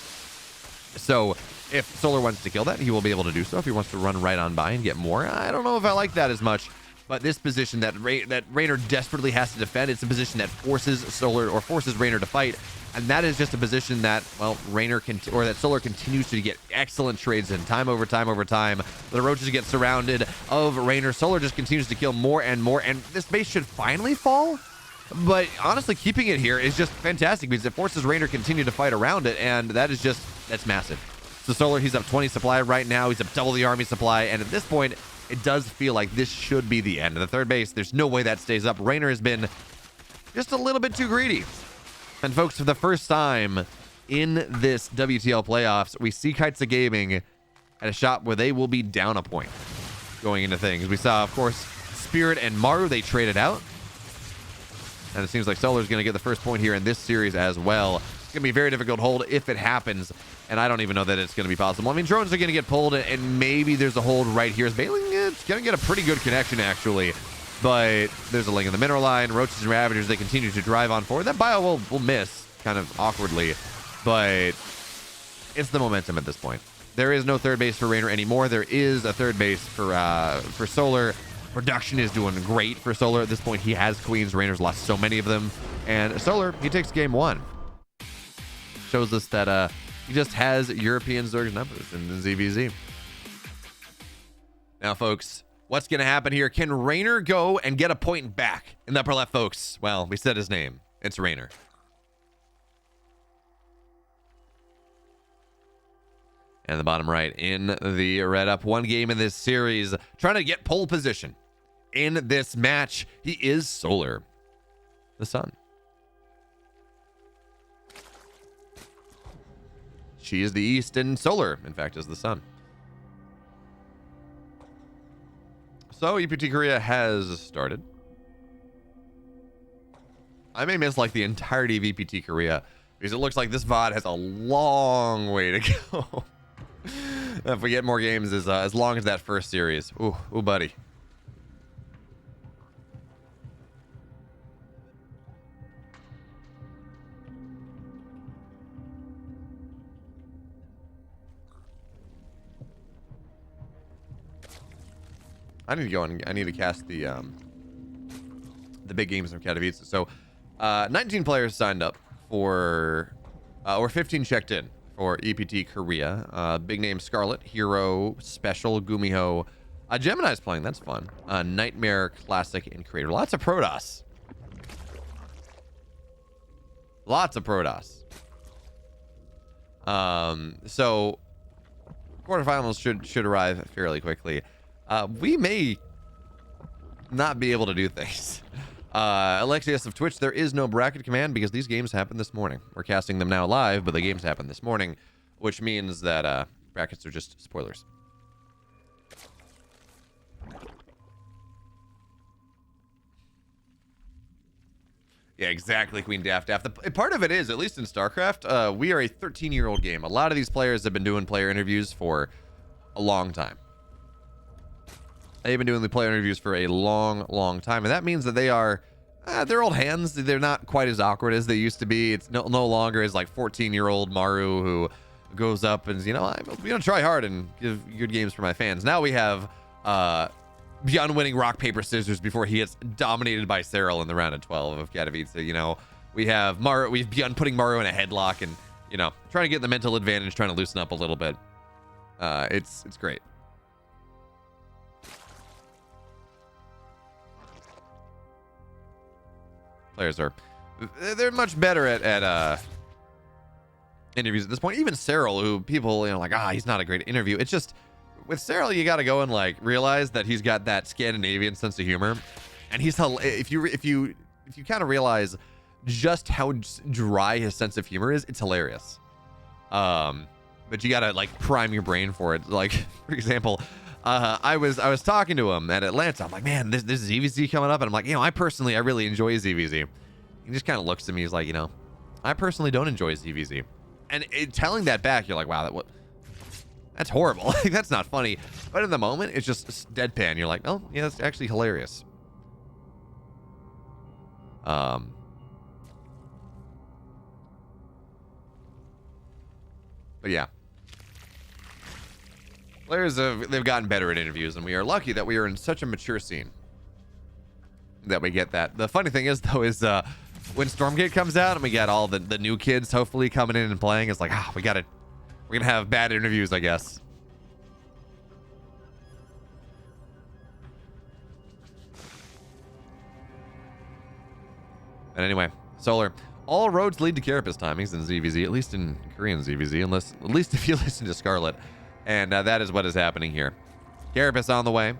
So if Solar wants to kill that, he will be able to do so. If he wants to run right on by and get more, I don't know if I like that as much. But this position that Raynor desperately has to defend, it's a position that forces Solar or forces Raynor to fight. And that is just a position that, well, that Solar continues to get excellent trades in time over time over time. The roaches get surrounded of Raynor. Solar just continues to kill more and more. And this base should finally fall. But honestly, keeping it here is just fantastic because it forces Raynor to continue to fight around it. And that's massive. So Solar, he's up 20 supply right now. He's up double the army supply. And at this point, it does feel like this should be the end of the third base. There's no way that stays up. Raynor has been just a little bit too greedy. And folks, for the first time in this WTL playoffs, we see Kaizi Gaming at a shot where they will be down a point going into things. We saw, of course, Spirit and Maru, they traded out. And it seems like Solar's going to get the first point here in this series as well. It's going to be a very difficult hold if it happens. And I don't even know that it's going to be possible. I mean, drones are going to get pulled, and maybe there's a hold right here. Baneling, it's going to get a pretty good connection, actually. But there's a ling in the mineral line. Roaches and Ravagers, they continue to drive on forward. That bio will miss kind of awkwardly. But it's the momentum at this point. There is no third base for Raynor anymore. There is a third base for Solar. Production is doing great for Solar at this point. He has queens. Raynor's lost so many of them. And Solar, he takes game 1. Shows us that he just has European Zerg numbers in the ZVZ. Now, folks, what's going to happen here? Can Reynor go and get a point back? In the upper left, folks, well, we said his name. It's Reynor. And the bottom right in the red, up 1 game in this series, trying to get pole position in this match. He is Solar, the sun. She is the east, and Solar, in fact, is the sun. So EPT Korea has started. I may miss like the entirety of EPT Korea because it looks like this VOD has a long way to go. If we get more games as long as that first series. Ooh, buddy. I need to go and I need to cast the big games from Katowice. So 19 players signed up for or 15 checked in for EPT Korea. Big name Scarlet, Hero, Special, Gumiho. Gemini's playing, that's fun. Nightmare, Classic, and Creator. Lots of Protoss. Lots of Protoss. So quarterfinals should arrive fairly quickly. We may not be able to do things. Alexius of Twitch, there is no bracket command because these games happened this morning. We're casting them now live, but the games happened this morning, which means that brackets are just spoilers. Yeah, exactly, Queen Daft. Part of it is, at least in StarCraft, we are a 13-year-old game. A lot of these players have been doing player interviews for a long time. They've been doing the player interviews for a long time, and that means that they are they're old hands. They're not quite as awkward as they used to be. It's no longer as like 14-year-old Maru who goes up and, you know, I'm gonna try hard and give good games for my fans. Now we have Beyond winning rock paper scissors before he gets dominated by Cyril in the round of 12 of Katowice. You know, we have Maru. We've Beyond putting Maru in a headlock and, you know, trying to get the mental advantage, trying to loosen up a little bit. It's great. Players they're much better at interviews at this point. Even Cyril, who people, you know, like, he's not a great interview. It's just with Cyril, you got to go and like realize that he's got that Scandinavian sense of humor, and he's if you kind of realize just how dry his sense of humor is, it's hilarious. But you got to like prime your brain for it. Like, for example, I was talking to him at Atlanta. I'm like, man, this is ZVZ coming up, and I'm like, you know, I really enjoy ZVZ. He just kind of looks at me. He's like, you know, I personally don't enjoy ZVZ, and telling that back, you're like, wow, that's horrible. Like, that's not funny. But in the moment, it's just deadpan. You're like, oh yeah, that's actually hilarious. But yeah. Players they've gotten better at interviews, and we are lucky that we are in such a mature scene that we get that. The funny thing is, though, is when Stormgate comes out and we got all the new kids hopefully coming in and playing, it's like, we're gonna have bad interviews, I guess. But anyway, Solar. All roads lead to Carapace timings in ZVZ, at least in Korean ZVZ, at least if you listen to Scarlet. And that is what is happening here. Carapace on the way.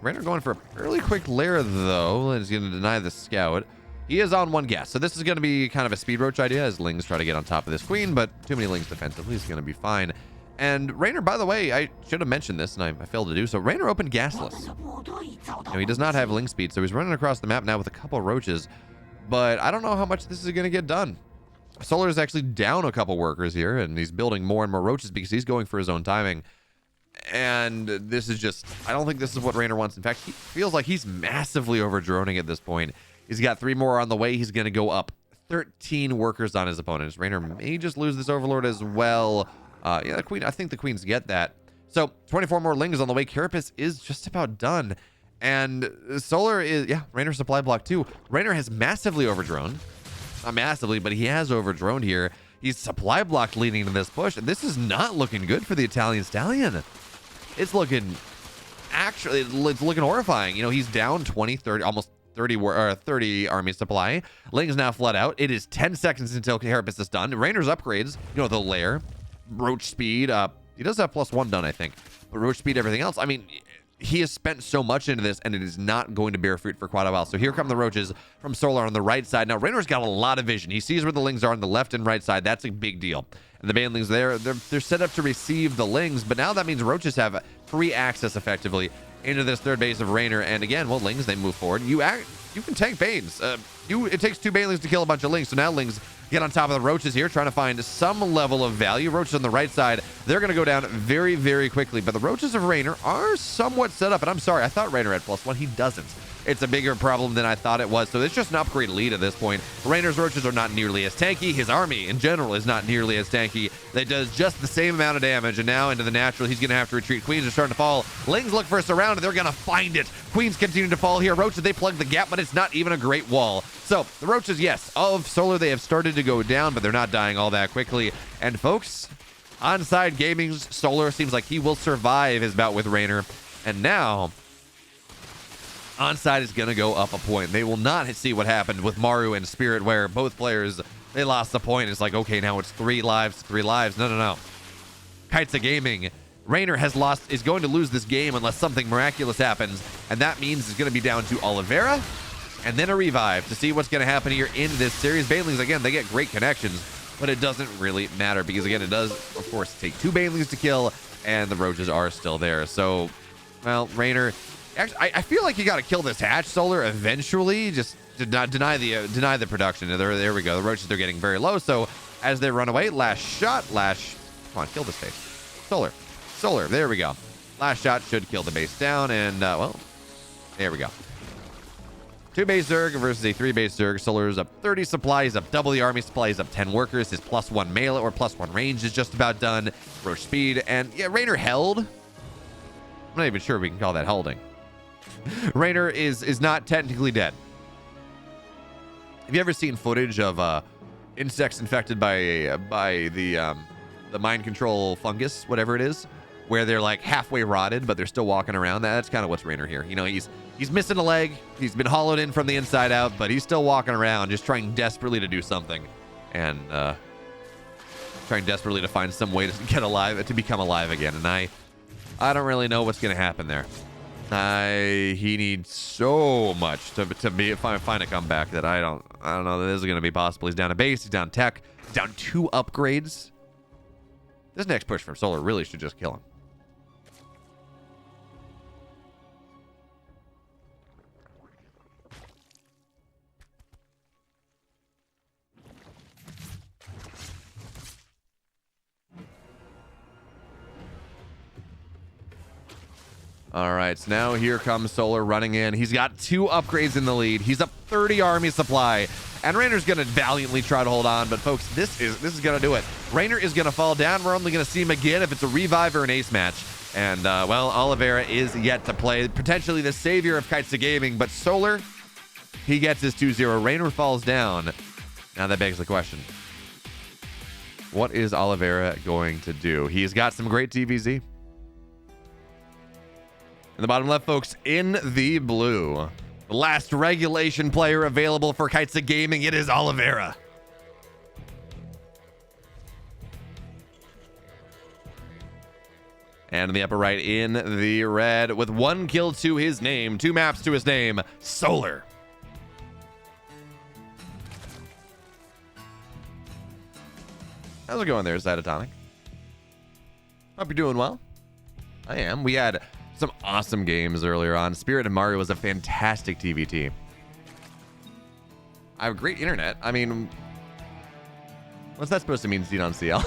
Raynor going for a fairly quick lair, though. He's going to deny the scout. He is on one gas. So this is going to be kind of a speed roach idea as Lings try to get on top of this queen, but too many Lings defensively is going to be fine. And Raynor, by the way, I should have mentioned this, and I failed to do so. Raynor opened gasless. Now, he does not have Ling speed, so he's running across the map now with a couple of roaches. But I don't know how much this is going to get done. Solar is actually down a couple workers here, and he's building more and more roaches because he's going for his own timing. And this is just, I don't think this is what Raynor wants. In fact, he feels like he's massively over droning at this point. He's got 3 more on the way. He's going to go up 13 workers on his opponents. Raynor may just lose this Overlord as well. Yeah, the Queen, I think the Queens get that. So 24 more Lings on the way. Carapace is just about done. And Solar is, yeah, Raynor supply block too. Raynor has massively overdrone. Not massively, but he has overdroned here. He's supply blocked leading to this push. And this is not looking good for the Italian Stallion. It's looking, actually, it's looking horrifying. You know, he's down 20, 30, almost 30 army supply. Ling's now flood out. It is 10 seconds until Carapace is done. Raynor's upgrades, you know, the lair, roach speed. He does have +1 done, I think. But roach speed, everything else. I mean, he has spent so much into this, and it is not going to bear fruit for quite a while. So here come the roaches from Solar on the right side. Now, Raynor's got a lot of vision. He sees where the Lings are on the left and right side. That's a big deal. And the banelings there, they're set up to receive the Lings, but now that means roaches have free access effectively into this third base of Raynor. And again, well, Lings, they move forward. You can tank Banes. It takes 2 banelings to kill a bunch of Lings. So now Lings get on top of the roaches here, trying to find some level of value. Roaches on the right side, they're going to go down very, very quickly. But the roaches of Raynor are somewhat set up. And I'm sorry, I thought Raynor had +1. He doesn't. It's a bigger problem than I thought it was. So it's just an upgrade lead at this point. Raynor's roaches are not nearly as tanky. His army in general is not nearly as tanky. That does just the same amount of damage. And now into the natural, he's going to have to retreat. Queens are starting to fall. Lings look for a surround, and they're going to find it. Queens continue to fall here. Roaches, they plug the gap, but it's not even a great wall. So the roaches, yes, of Solar, they have started to go down, but they're not dying all that quickly. And folks, Onsyde Gaming's Solar seems like he will survive his bout with Raynor. And now Onsyde is going to go up a point. They will not see what happened with Maru and Spirit, where both players, they lost the point. It's like, okay, now it's 3 lives, 3 lives. No. Kaizi Gaming, Raynor is going to lose this game unless something miraculous happens, and that means it's going to be down to Oliveira and then a revive to see what's going to happen here in this series. Banelings, again, they get great connections, but it doesn't really matter because, again, it does, of course, take 2 Banelings to kill, and the roaches are still there. So, well, Raynor, actually, I feel like you got to kill this hatch, Solar, eventually, just to not deny the production. There we go. The roaches, they're getting very low, so as they run away, last shot, come on, kill this base. Solar, there we go. Last shot should kill the base down, and, well, there we go. 2 base Zerg versus a 3 base Zerg. Solar's up 30 supply. He's up double the army supply. He's up 10 workers. His +1 melee or +1 range is just about done. Roach speed. And yeah, Raynor held. I'm not even sure we can call that holding. Raynor is not technically dead. Have you ever seen footage of insects infected by the mind control fungus, whatever it is, where they're like halfway rotted, but they're still walking around? That's kind of what's Raynor here. You know, he's missing a leg. He's been hollowed in from the inside out, but he's still walking around, just trying desperately to do something, and trying desperately to find some way to get alive, to become alive again. And I don't really know what's going to happen there. He needs so much to find a comeback that I don't know that this is going to be possible. He's down a base. He's down tech. He's down 2 upgrades. This next push from Solar really should just kill him. All right, so now here comes Solar running in. He's got 2 upgrades in the lead. He's up 30 army supply. And Raynor's going to valiantly try to hold on. But, folks, this is going to do it. Raynor is going to fall down. We're only going to see him again if it's a revive or an ace match. And, well, Oliveira is yet to play. Potentially the savior of Kaizi Gaming. But Solar, he gets his 2-0. Raynor falls down. Now that begs the question. What is Oliveira going to do? He's got some great TVZ. In the bottom left, folks, in the blue, the last regulation player available for Kaizi Gaming, it is Oliveira. And in the upper right, in the red, with 1 kill to his name, 2 maps to his name, Solar. How's it going there, Zytotonic? Hope you're doing well. I am. We had some awesome games earlier on. Spirit and Maru was a fantastic TVT. I have great internet. I mean, what's that supposed to mean, Xenon CL?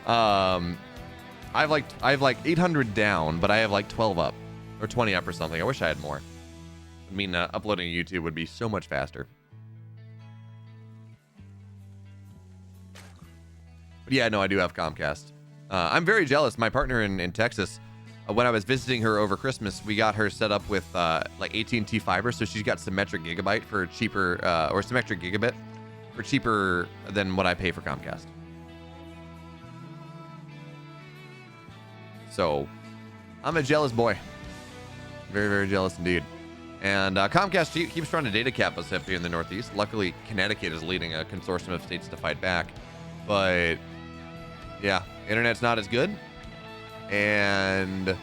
I have like 800 down, but I have like 12 up or 20 up or something. I wish I had more. I mean, uploading to YouTube would be so much faster. But yeah, no, I do have Comcast. I'm very jealous. My partner in Texas, when I was visiting her over Christmas, we got her set up with like AT&T fiber, so she's got symmetric gigabyte for cheaper, or symmetric gigabit for cheaper than what I pay for Comcast. So I'm a jealous boy. Very, very jealous indeed. And Comcast keeps trying to data cap us up here in the Northeast. Luckily, Connecticut is leading a consortium of states to fight back. But yeah, internet's not as good. And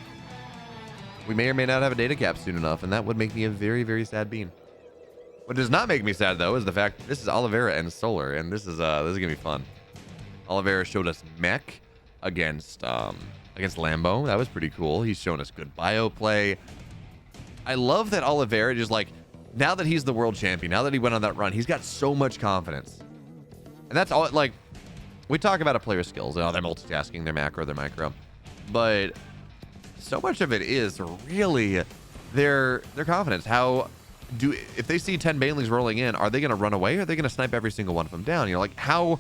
we may or may not have a data cap soon enough. And that would make me a very, very sad bean. What does not make me sad, though, is the fact that this is Oliveira and Solar. And this is going to be fun. Oliveira showed us mech against Lambo. That was pretty cool. He's shown us good bio play. I love that Oliveira just like, now that he's the world champion, now that he went on that run, he's got so much confidence. And that's all, like, we talk about a player's skills. Oh, they're multitasking, they're macro, they're micro. But so much of it is really their confidence. If they see 10 Bailey's rolling in, are they going to run away? Or are they going to snipe every single one of them down? You're like, how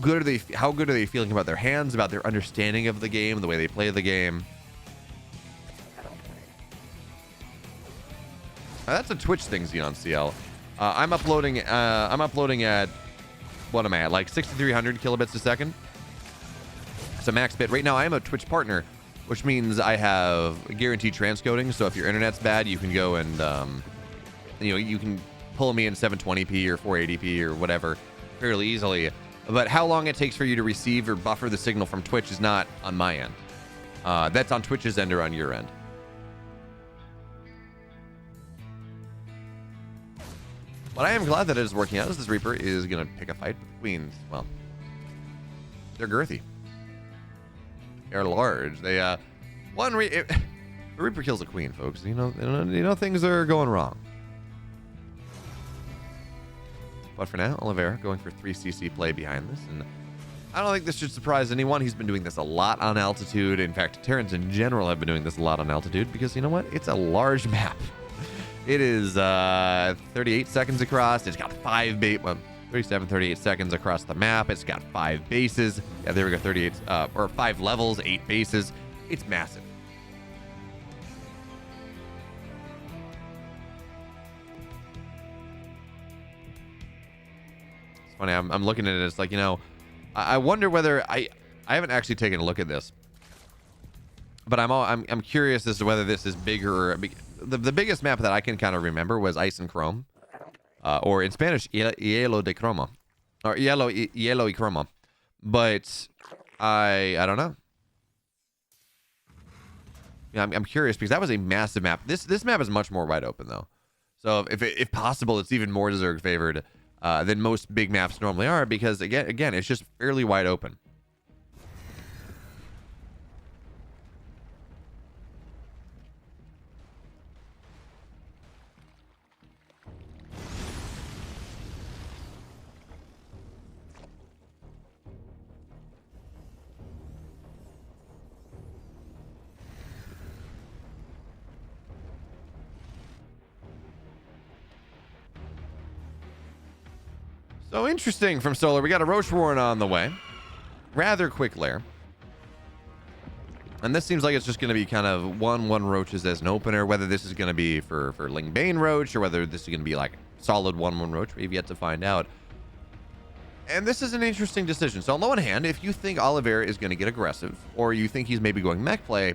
good are they feeling about their hands, about their understanding of the game, the way they play the game? That's a Twitch thing, Xenon CL. I'm uploading at, what am I at, like 6,300 kilobits a second. So max bit. Right now I am a Twitch partner, which means I have guaranteed transcoding. So if your internet's bad, you can go and you can pull me in 720p or 480p or whatever fairly easily. But how long it takes for you to receive or buffer the signal from Twitch is not on my end. That's on Twitch's end or on your end. But I am glad that it is working out, as this Reaper is going to pick a fight with Queens. Well, they're girthy. They're large. They, the Reaper kills a Queen, folks. You know things are going wrong. But for now, Oliveira going for 3cc play behind this. And I don't think this should surprise anyone. He's been doing this a lot on altitude. In fact, Terrans in general have been doing this a lot on altitude because you know what? It's a large map. It is 38 seconds across. It's got 38 seconds across the map. It's got 5 bases. Yeah, there we go. 38 or 5 levels, 8 bases. It's massive. It's funny. I'm looking at it. It's like, you know, I wonder whether I haven't actually taken a look at this, but I'm curious as to whether this is bigger. Or the biggest map that I can kind of remember was Ice and Chrome, or in Spanish, Hielo de Croma, or Hielo y Croma. But I don't know. Yeah, I'm curious because that was a massive map. This map is much more wide open though. So if possible, it's even more Zerg favored than most big maps normally are because again, it's just fairly wide open. So interesting from Solar. We got a Roach Warren on the way. Rather quick lair. And this seems like it's just going to be kind of one Roaches as an opener. Whether this is going to be for Ling Bane Roach or whether this is going to be like solid 1-1 Roach, we've yet to find out. And this is an interesting decision. So on the one hand, if you think Oliveira is going to get aggressive or you think he's maybe going mech play,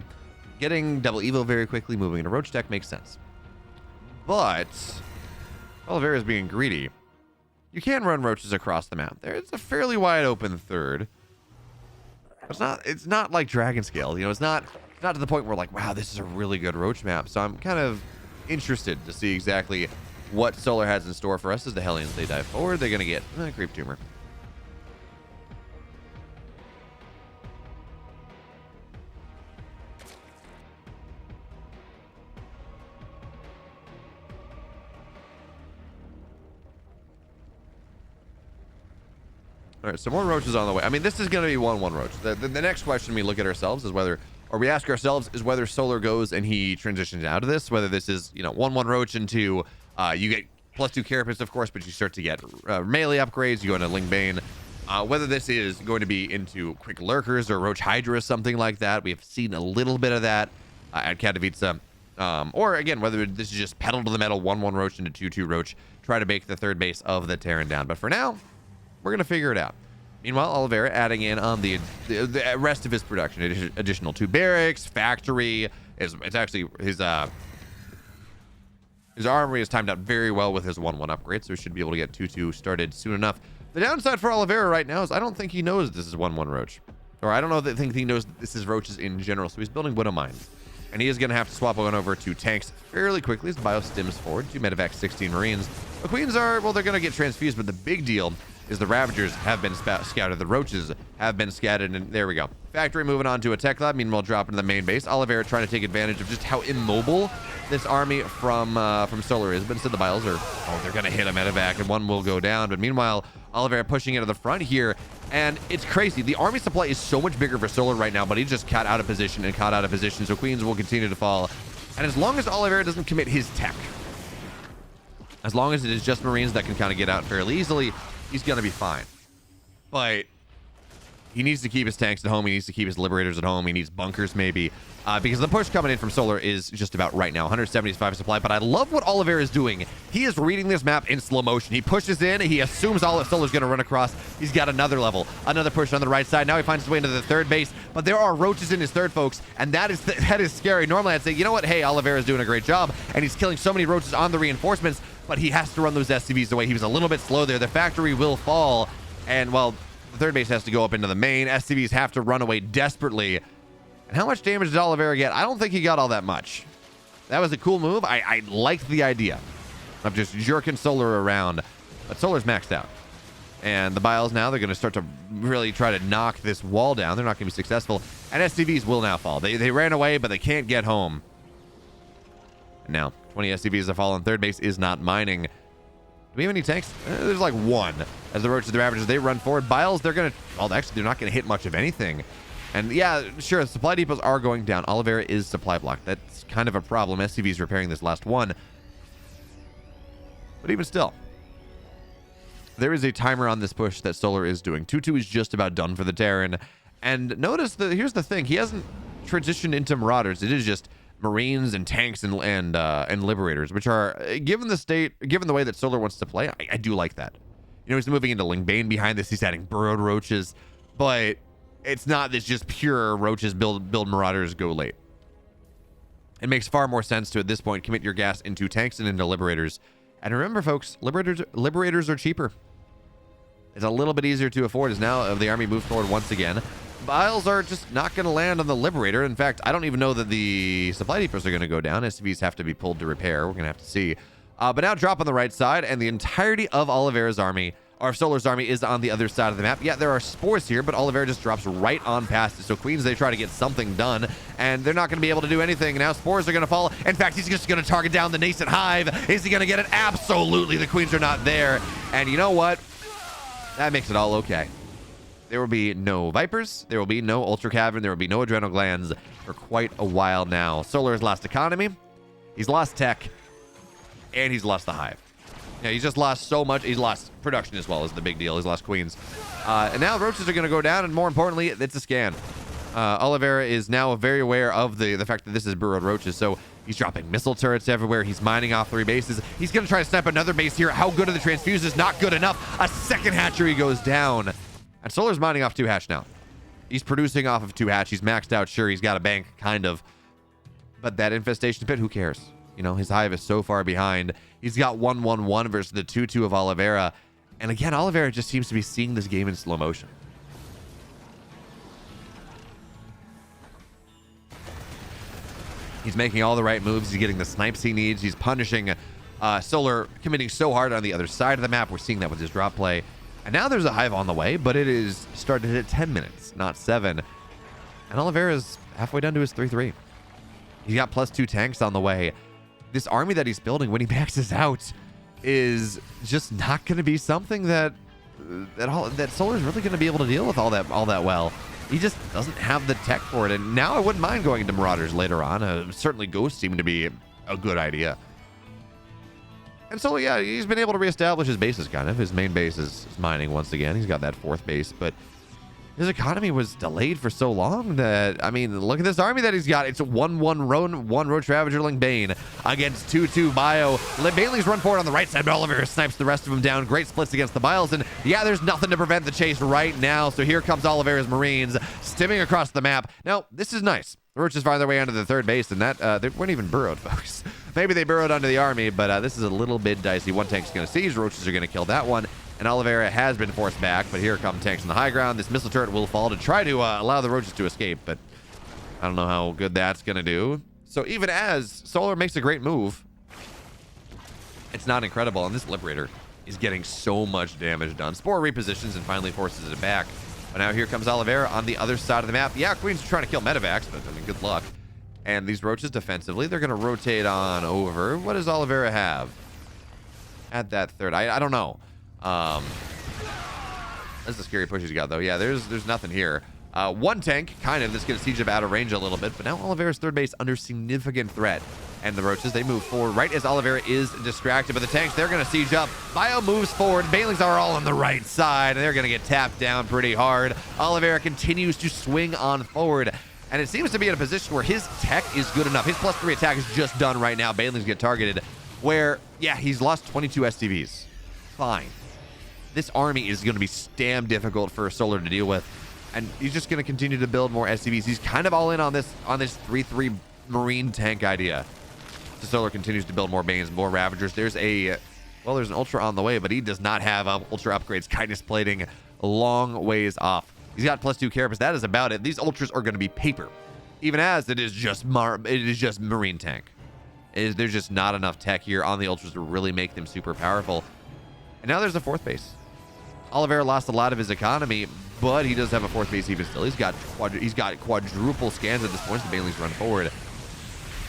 getting double Evo very quickly, moving into Roach deck makes sense. But Oliveira is being greedy. You can run Roaches across the map. It's a fairly wide open third. It's not like Dragon Scale. You know, it's not to the point where like, wow, this is a really good Roach map. So I'm kind of interested to see exactly what Solar has in store for us as the Hellions they dive forward. They're going to get Creep Tumor. All right, so more Roaches on the way. I mean, this is going to be 1-1 Roach. The next question we look at ourselves is whether, or we ask ourselves, is whether Solar goes and he transitions out of this, whether this is, you know, 1-1 Roach into, you get +2 Carapace, of course, but you start to get melee upgrades. You go into Ling Bane. Whether this is going to be into quick lurkers or roach hydra, something like that. We have seen a little bit of that at Katowice. Or again, whether this is just pedal to the metal, 1-1 roach into 2-2 roach, try to make the third base of the Terran down. But for now, we're gonna figure it out. Meanwhile, Oliveira adding in on the rest of his production, additional 2 barracks, factory. It's actually his armory is timed out very well with his 1-1 upgrade, so he should be able to get 2-2 started soon enough. The downside for Oliveira right now is I don't think he knows this is 1-1 roach, or I don't know that think he knows this is roaches in general. So he's building widow mines. And he is going to have to swap on over to tanks fairly quickly as bio stims forward. 2 medevac, 16 marines. The queens are, well, they're going to get transfused, but the big deal is the ravagers have been scouted. The roaches have been scattered, and there we go. Factory moving on to a tech lab. Meanwhile, dropping to the main base. Oliveira trying to take advantage of just how immobile this army from Solar is. But instead the bios are, they're going to hit a medevac, and one will go down. But meanwhile, Oliveira pushing into the front here. And it's crazy. The army supply is so much bigger for Solar right now, but he just caught out of position and caught out of position. So queens will continue to fall. And as long as Oliveira doesn't commit his tech, as long as it is just marines that can kind of get out fairly easily, he's going to be fine. But he needs to keep his tanks at home. He needs to keep his liberators at home. He needs bunkers maybe, because the push coming in from Solar is just about right now. 175 supply, but I love what Oliveira is doing. He is reading this map in slow motion. He pushes in. He assumes all of Solar's going to run across. He's got another level, another push on the right side. Now he finds his way into the third base, but there are roaches in his third, folks, and that is scary. Normally I'd say, you know what? Hey, Oliveira's doing a great job, and he's killing so many roaches on the reinforcements, but he has to run those SCVs away. He was a little bit slow there. The factory will fall, and well, the third base has to go up into the main. SCVs have to run away desperately. And how much damage did Oliveira get? I don't think he got all that much. That was a cool move. I liked the idea of just jerking Solar around, but Solar's maxed out. And the bios now, they're going to start to really try to knock this wall down. They're not going to be successful. And SCVs will now fall. They ran away, but they can't get home. And now, 20 SCVs have fallen. Third base is not mining. Do we have any tanks? There's like one. As the roaches, the ravagers, they run forward. Biles, they're going to, well, actually, they're not going to hit much of anything. And yeah, sure, the supply depots are going down. Oliveira is supply blocked. That's kind of a problem. SCV's repairing this last one. But even still, there is a timer on this push that Solar is doing. 2-2 is just about done for the Terran. And notice that here's the thing. He hasn't transitioned into Marauders. It is just Marines and tanks and Liberators, which are, given the way that Solar wants to play, I do like that. You know, he's moving into Lingbane behind this. He's adding burrowed roaches, but it's not this just pure roaches build Marauders, go late. It makes far more sense to, at this point, commit your gas into tanks and into Liberators. And remember, folks, Liberators are cheaper. It's a little bit easier to afford as now the army moves forward once again. Biles are just not going to land on the Liberator. In fact, I don't even know that the supply depots are going to go down. SCVs have to be pulled to repair. We're going to have to see. But now drop on the right side, and the entirety of Oliveira's army, or Solar's army, is on the other side of the map. Yeah, there are spores here, but Oliveira just drops right on past it. So Queens, they try to get something done, and they're not going to be able to do anything. Now spores are going to fall. In fact, he's just going to target down the nascent hive. Is he going to get it? Absolutely. The Queens are not there. And you know what? That makes it all okay. There will be no Vipers. There will be no Ultra Cavern. There will be no Adrenal Glands for quite a while now. Solar has lost economy. He's lost tech. And he's lost the hive. Yeah, he's just lost so much. He's lost production as well, is the big deal. He's lost Queens. And now roaches are going to go down, and more importantly, it's a scan. Oliveira is now very aware of the fact that this is burrowed roaches, so he's dropping missile turrets everywhere. He's mining off 3 bases. He's going to try to snap another base here. How good are the transfuses? Not good enough. A second hatchery goes down. And Solar's mining off 2 hatch now. He's producing off of 2 hatch. He's maxed out. Sure, he's got a bank, kind of. But that infestation pit, who cares? You know, his hive is so far behind. He's got 1-1-1 versus the 2-2 of Oliveira. And again, Oliveira just seems to be seeing this game in slow motion. He's making all the right moves. He's getting the snipes he needs. He's punishing Solar, committing so hard on the other side of the map. We're seeing that with his drop play. And now there's a hive on the way, but it is started at 10 minutes, not 7. And Oliveira's halfway down to his 3-3. He's got +2 tanks on the way. This army that he's building when he maxes out is just not going to be something that Solar's really going to be able to deal with all that well. He just doesn't have the tech for it. And now I wouldn't mind going into Marauders later on. Certainly Ghosts seem to be a good idea. And so, yeah, he's been able to reestablish his bases, kind of. His main base is mining once again. He's got that fourth base, but his economy was delayed for so long that, I mean, look at this army that he's got. It's a 1-1 Roach Ravagerling Bane against 2-2 Bio. Bailey's run forward on the right side, but Oliveira snipes the rest of them down. Great splits against the Biles, and yeah, there's nothing to prevent the chase right now. So here comes Oliveira's Marines stimming across the map. Now, this is nice. The Roaches find their way onto the third base, and that they weren't even burrowed, folks. Maybe they burrowed onto the army, but this is a little bit dicey. One tank's going to siege. Roaches are going to kill that one. And Oliveira has been forced back, but here come tanks on the high ground. This missile turret will fall to try to allow the Roaches to escape, but I don't know how good that's going to do. So even as Solar makes a great move, it's not incredible. And this Liberator is getting so much damage done. Spore repositions and finally forces it back. But now here comes Oliveira on the other side of the map. Yeah, Queen's trying to kill Medivacs, but I mean, good luck. And these Roaches defensively, they're going to rotate on over. What does Oliveira have at that third? I don't know. That's the scary push he's got, though. Yeah, there's nothing here. One tank, kind of, that's going to siege up out of range a little bit, but now Oliveira's third base under significant threat. And the Roaches, they move forward right as Oliveira is distracted, but the tanks, they're going to siege up. Bio moves forward. Bailings are all on the right side, and they're going to get tapped down pretty hard. Oliveira continues to swing on forward, and it seems to be in a position where his tech is good enough. His +3 attack is just done right now. Bailings get targeted, where, yeah, he's lost 22 STVs. Fine. This army is going to be damn difficult for Solar to deal with, and he's just going to continue to build more SCVs. He's kind of all in on this 3-3 Marine tank idea. So Solar continues to build more Banes, more Ravagers. There's an Ultra on the way, but he does not have Ultra upgrades. Kindness plating a long ways off. He's got +2 Carapace. That is about it. These Ultras are going to be paper, even as it is just Marine tank. There's just not enough tech here on the Ultras to really make them super powerful. And now there's a fourth base. Oliveira lost a lot of his economy, but he does have a fourth base even still. He's got quadruple scans at this point. The Bailey's run forward.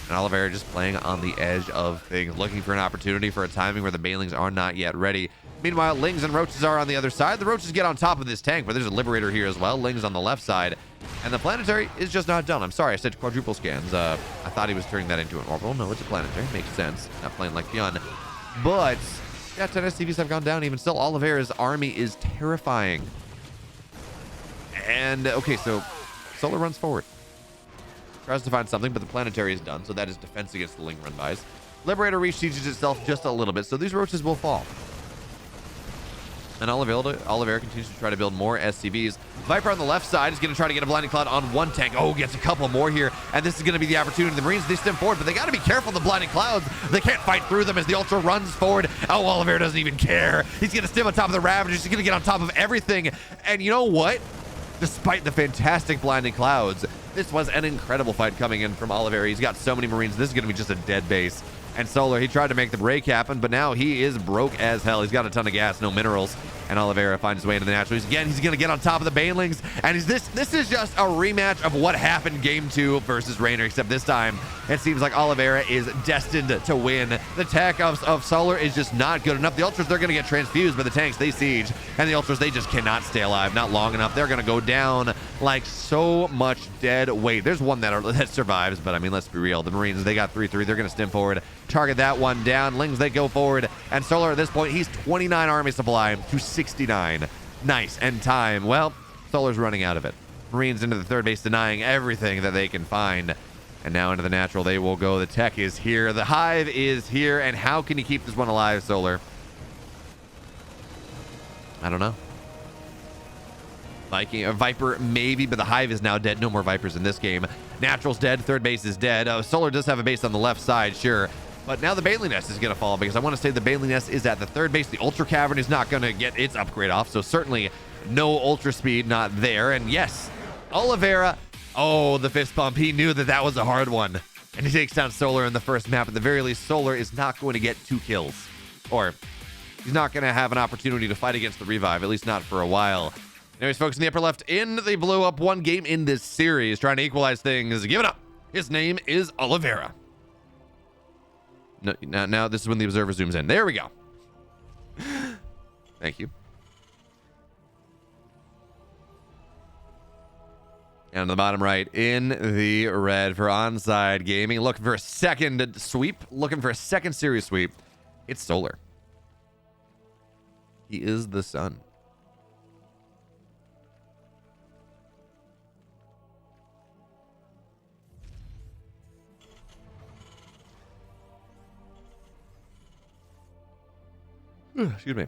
And Oliveira just playing on the edge of things, looking for an opportunity for a timing where the Bailings are not yet ready. Meanwhile, Lings and Roaches are on the other side. The Roaches get on top of this tank, but there's a Liberator here as well. Lings on the left side. And the Planetary is just not done. I'm sorry, I said quadruple scans. I thought he was turning that into an orbital. No, it's a Planetary. Makes sense. Not playing like Yun. But yeah, 10 SCVs have gone down. Even still, Oliveira's army is terrifying. And, okay, so Solar runs forward. Tries to find something, but the Planetary is done, so that is defense against the Ling run-bys. Liberator re-sieges itself just a little bit, so these Roaches will fall. And Oliveira continues to try to build more SCVs. Viper on the left side is going to try to get a Blinding Cloud on one tank. Oh, gets a couple more here. And this is going to be the opportunity. The Marines, they stem forward, but they got to be careful of the Blinding Clouds. They can't fight through them as the Ultra runs forward. Oh, Oliveira doesn't even care. He's going to stem on top of the Ravagers. He's going to get on top of everything. And you know what? Despite the fantastic Blinding Clouds, this was an incredible fight coming in from Oliveira. He's got so many Marines. This is going to be just a dead base. And Solar, he tried to make the break happen, but now he is broke as hell. He's got a ton of gas, no minerals. And Oliveira finds his way into the natural. He's going to get on top of the Banelings. And this is just a rematch of what happened game 2 versus Reynor, except this time it seems like Oliveira is destined to win. The tech of Solar is just not good enough. The Ultras, they're going to get transfused, but the tanks, they siege. And the Ultras, they just cannot stay alive, not long enough. They're going to go down like so much dead weight. There's one that survives, but I mean, let's be real. The Marines, they got 3-3. They're going to stem forward, target that one down. Lings, they go forward. And Solar, at this point, he's 29 army supply to 69. Nice. And time, well, Solar's running out of it. Marines into the third base, denying everything that they can find. And now into the natural they will go. The tech is here. The hive is here. And how can you keep this one alive, Solar? I don't know. Viper, maybe, but the hive is now dead. No more Vipers in this game. Natural's dead. Third base is dead. Solar does have a base on the left side, sure. But now the Bailey Nest is going to fall because I want to say the Bailey Nest is at the third base. The Ultra Cavern is not going to get its upgrade off, so certainly no Ultra Speed, not there. And yes, Oliveira, oh, the fist bump. He knew that that was a hard one. And he takes down Solar in the first map. At the very least, Solar is not going to get 2 kills. Or he's not going to have an opportunity to fight against the revive, at least not for a while. Anyways, folks, in the upper left, they blew up one game in this series, trying to equalize things. Give it up. His name is Oliveira. No, now this is when the observer zooms in. There we go. Thank you. And on the bottom right, in the red for Onsyde Gaming, looking for a second sweep, looking for a second series sweep It's solar. He is the sun. Excuse me.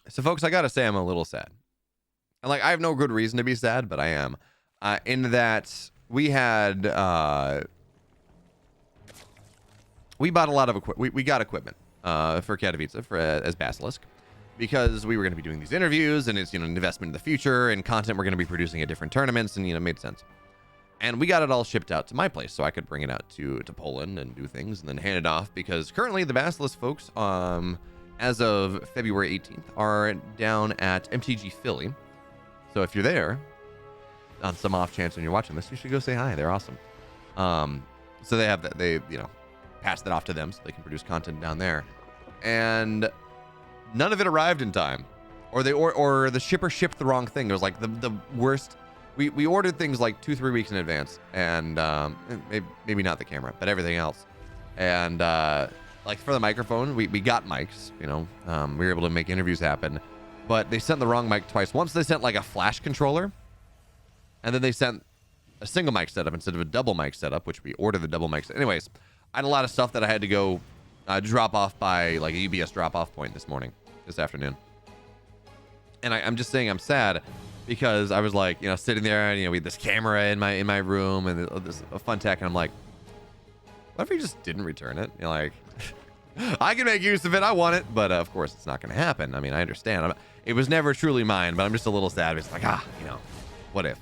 So, folks, I gotta say I'm a little sad. And, like, I have no good reason to be sad, but I am. In that we had... we bought a lot of equipment. We got equipment for Katowice as Basilisk, because we were going to be doing these interviews, and it's, you know, an investment in the future and content we're going to be producing at different tournaments, and, you know, it made sense. And we got it all shipped out to my place so I could bring it out to Poland and do things and then hand it off, because currently the Basilisk folks, as of February 18th, are down at MTG Philly. So if you're there, on some off chance when you're watching this, you should go say hi. They're awesome. So they have that, they, you know, passed that off to them so they can produce content down there. And none of it arrived in time. Or the shipper shipped the wrong thing. It was like the worst. We ordered things like 2-3 weeks in advance, and maybe not the camera, but everything else. And like for the microphone, we got mics, you know, we were able to make interviews happen, but they sent the wrong mic twice. Once they sent like a flash controller, and then they sent a single mic setup instead of a double mic setup, which we ordered the double mic. Anyways, I had a lot of stuff that I had to go drop off by like a UBS drop-off point this afternoon. And I'm just saying I'm sad, because I was like, you know, sitting there, and, you know, we had this camera in my room and this fun tech, and I'm like, what if we just didn't return it? You know, like, I can make use of it, I want it, but of course it's not going to happen. I mean, I understand. It was never truly mine, but I'm just a little sad. It's like, you know, what if?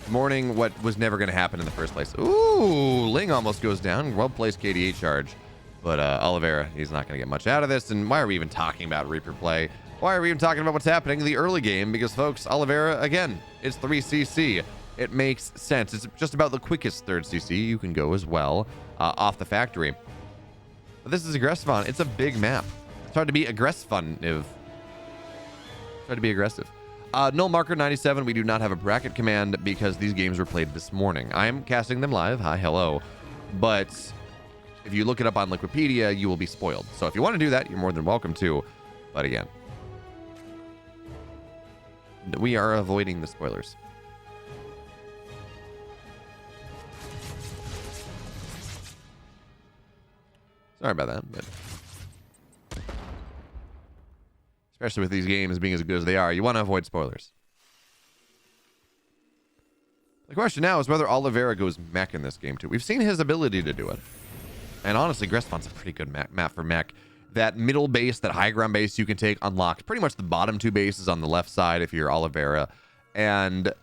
Morning, what was never going to happen in the first place. Ooh, Ling almost goes down. Well placed KDA charge. But Oliveira, he's not going to get much out of this. And why are we even talking about Reaper play? Why are we even talking about what's happening in the early game? Because, folks, Oliveira, again, it's 3CC. It makes sense. It's just about the quickest 3rd CC you can go as well off the factory. But this is aggressive. It's a big map. It's hard to be aggressive. Try to be aggressive. Null Marker 97, we do not have a bracket command because these games were played this morning. I am casting them live. Hi, hello. But if you look it up on Liquipedia, you will be spoiled. So if you want to do that, you're more than welcome to. But again, we are avoiding the spoilers. Sorry about that, but especially with these games being as good as they are, you want to avoid spoilers. The question now is whether Oliveira goes mech in this game too. We've seen his ability to do it. And honestly, Gressfon's a pretty good map for mech. That middle base, that high ground base you can take unlocked pretty much the bottom 2 bases on the left side if you're Oliveira. And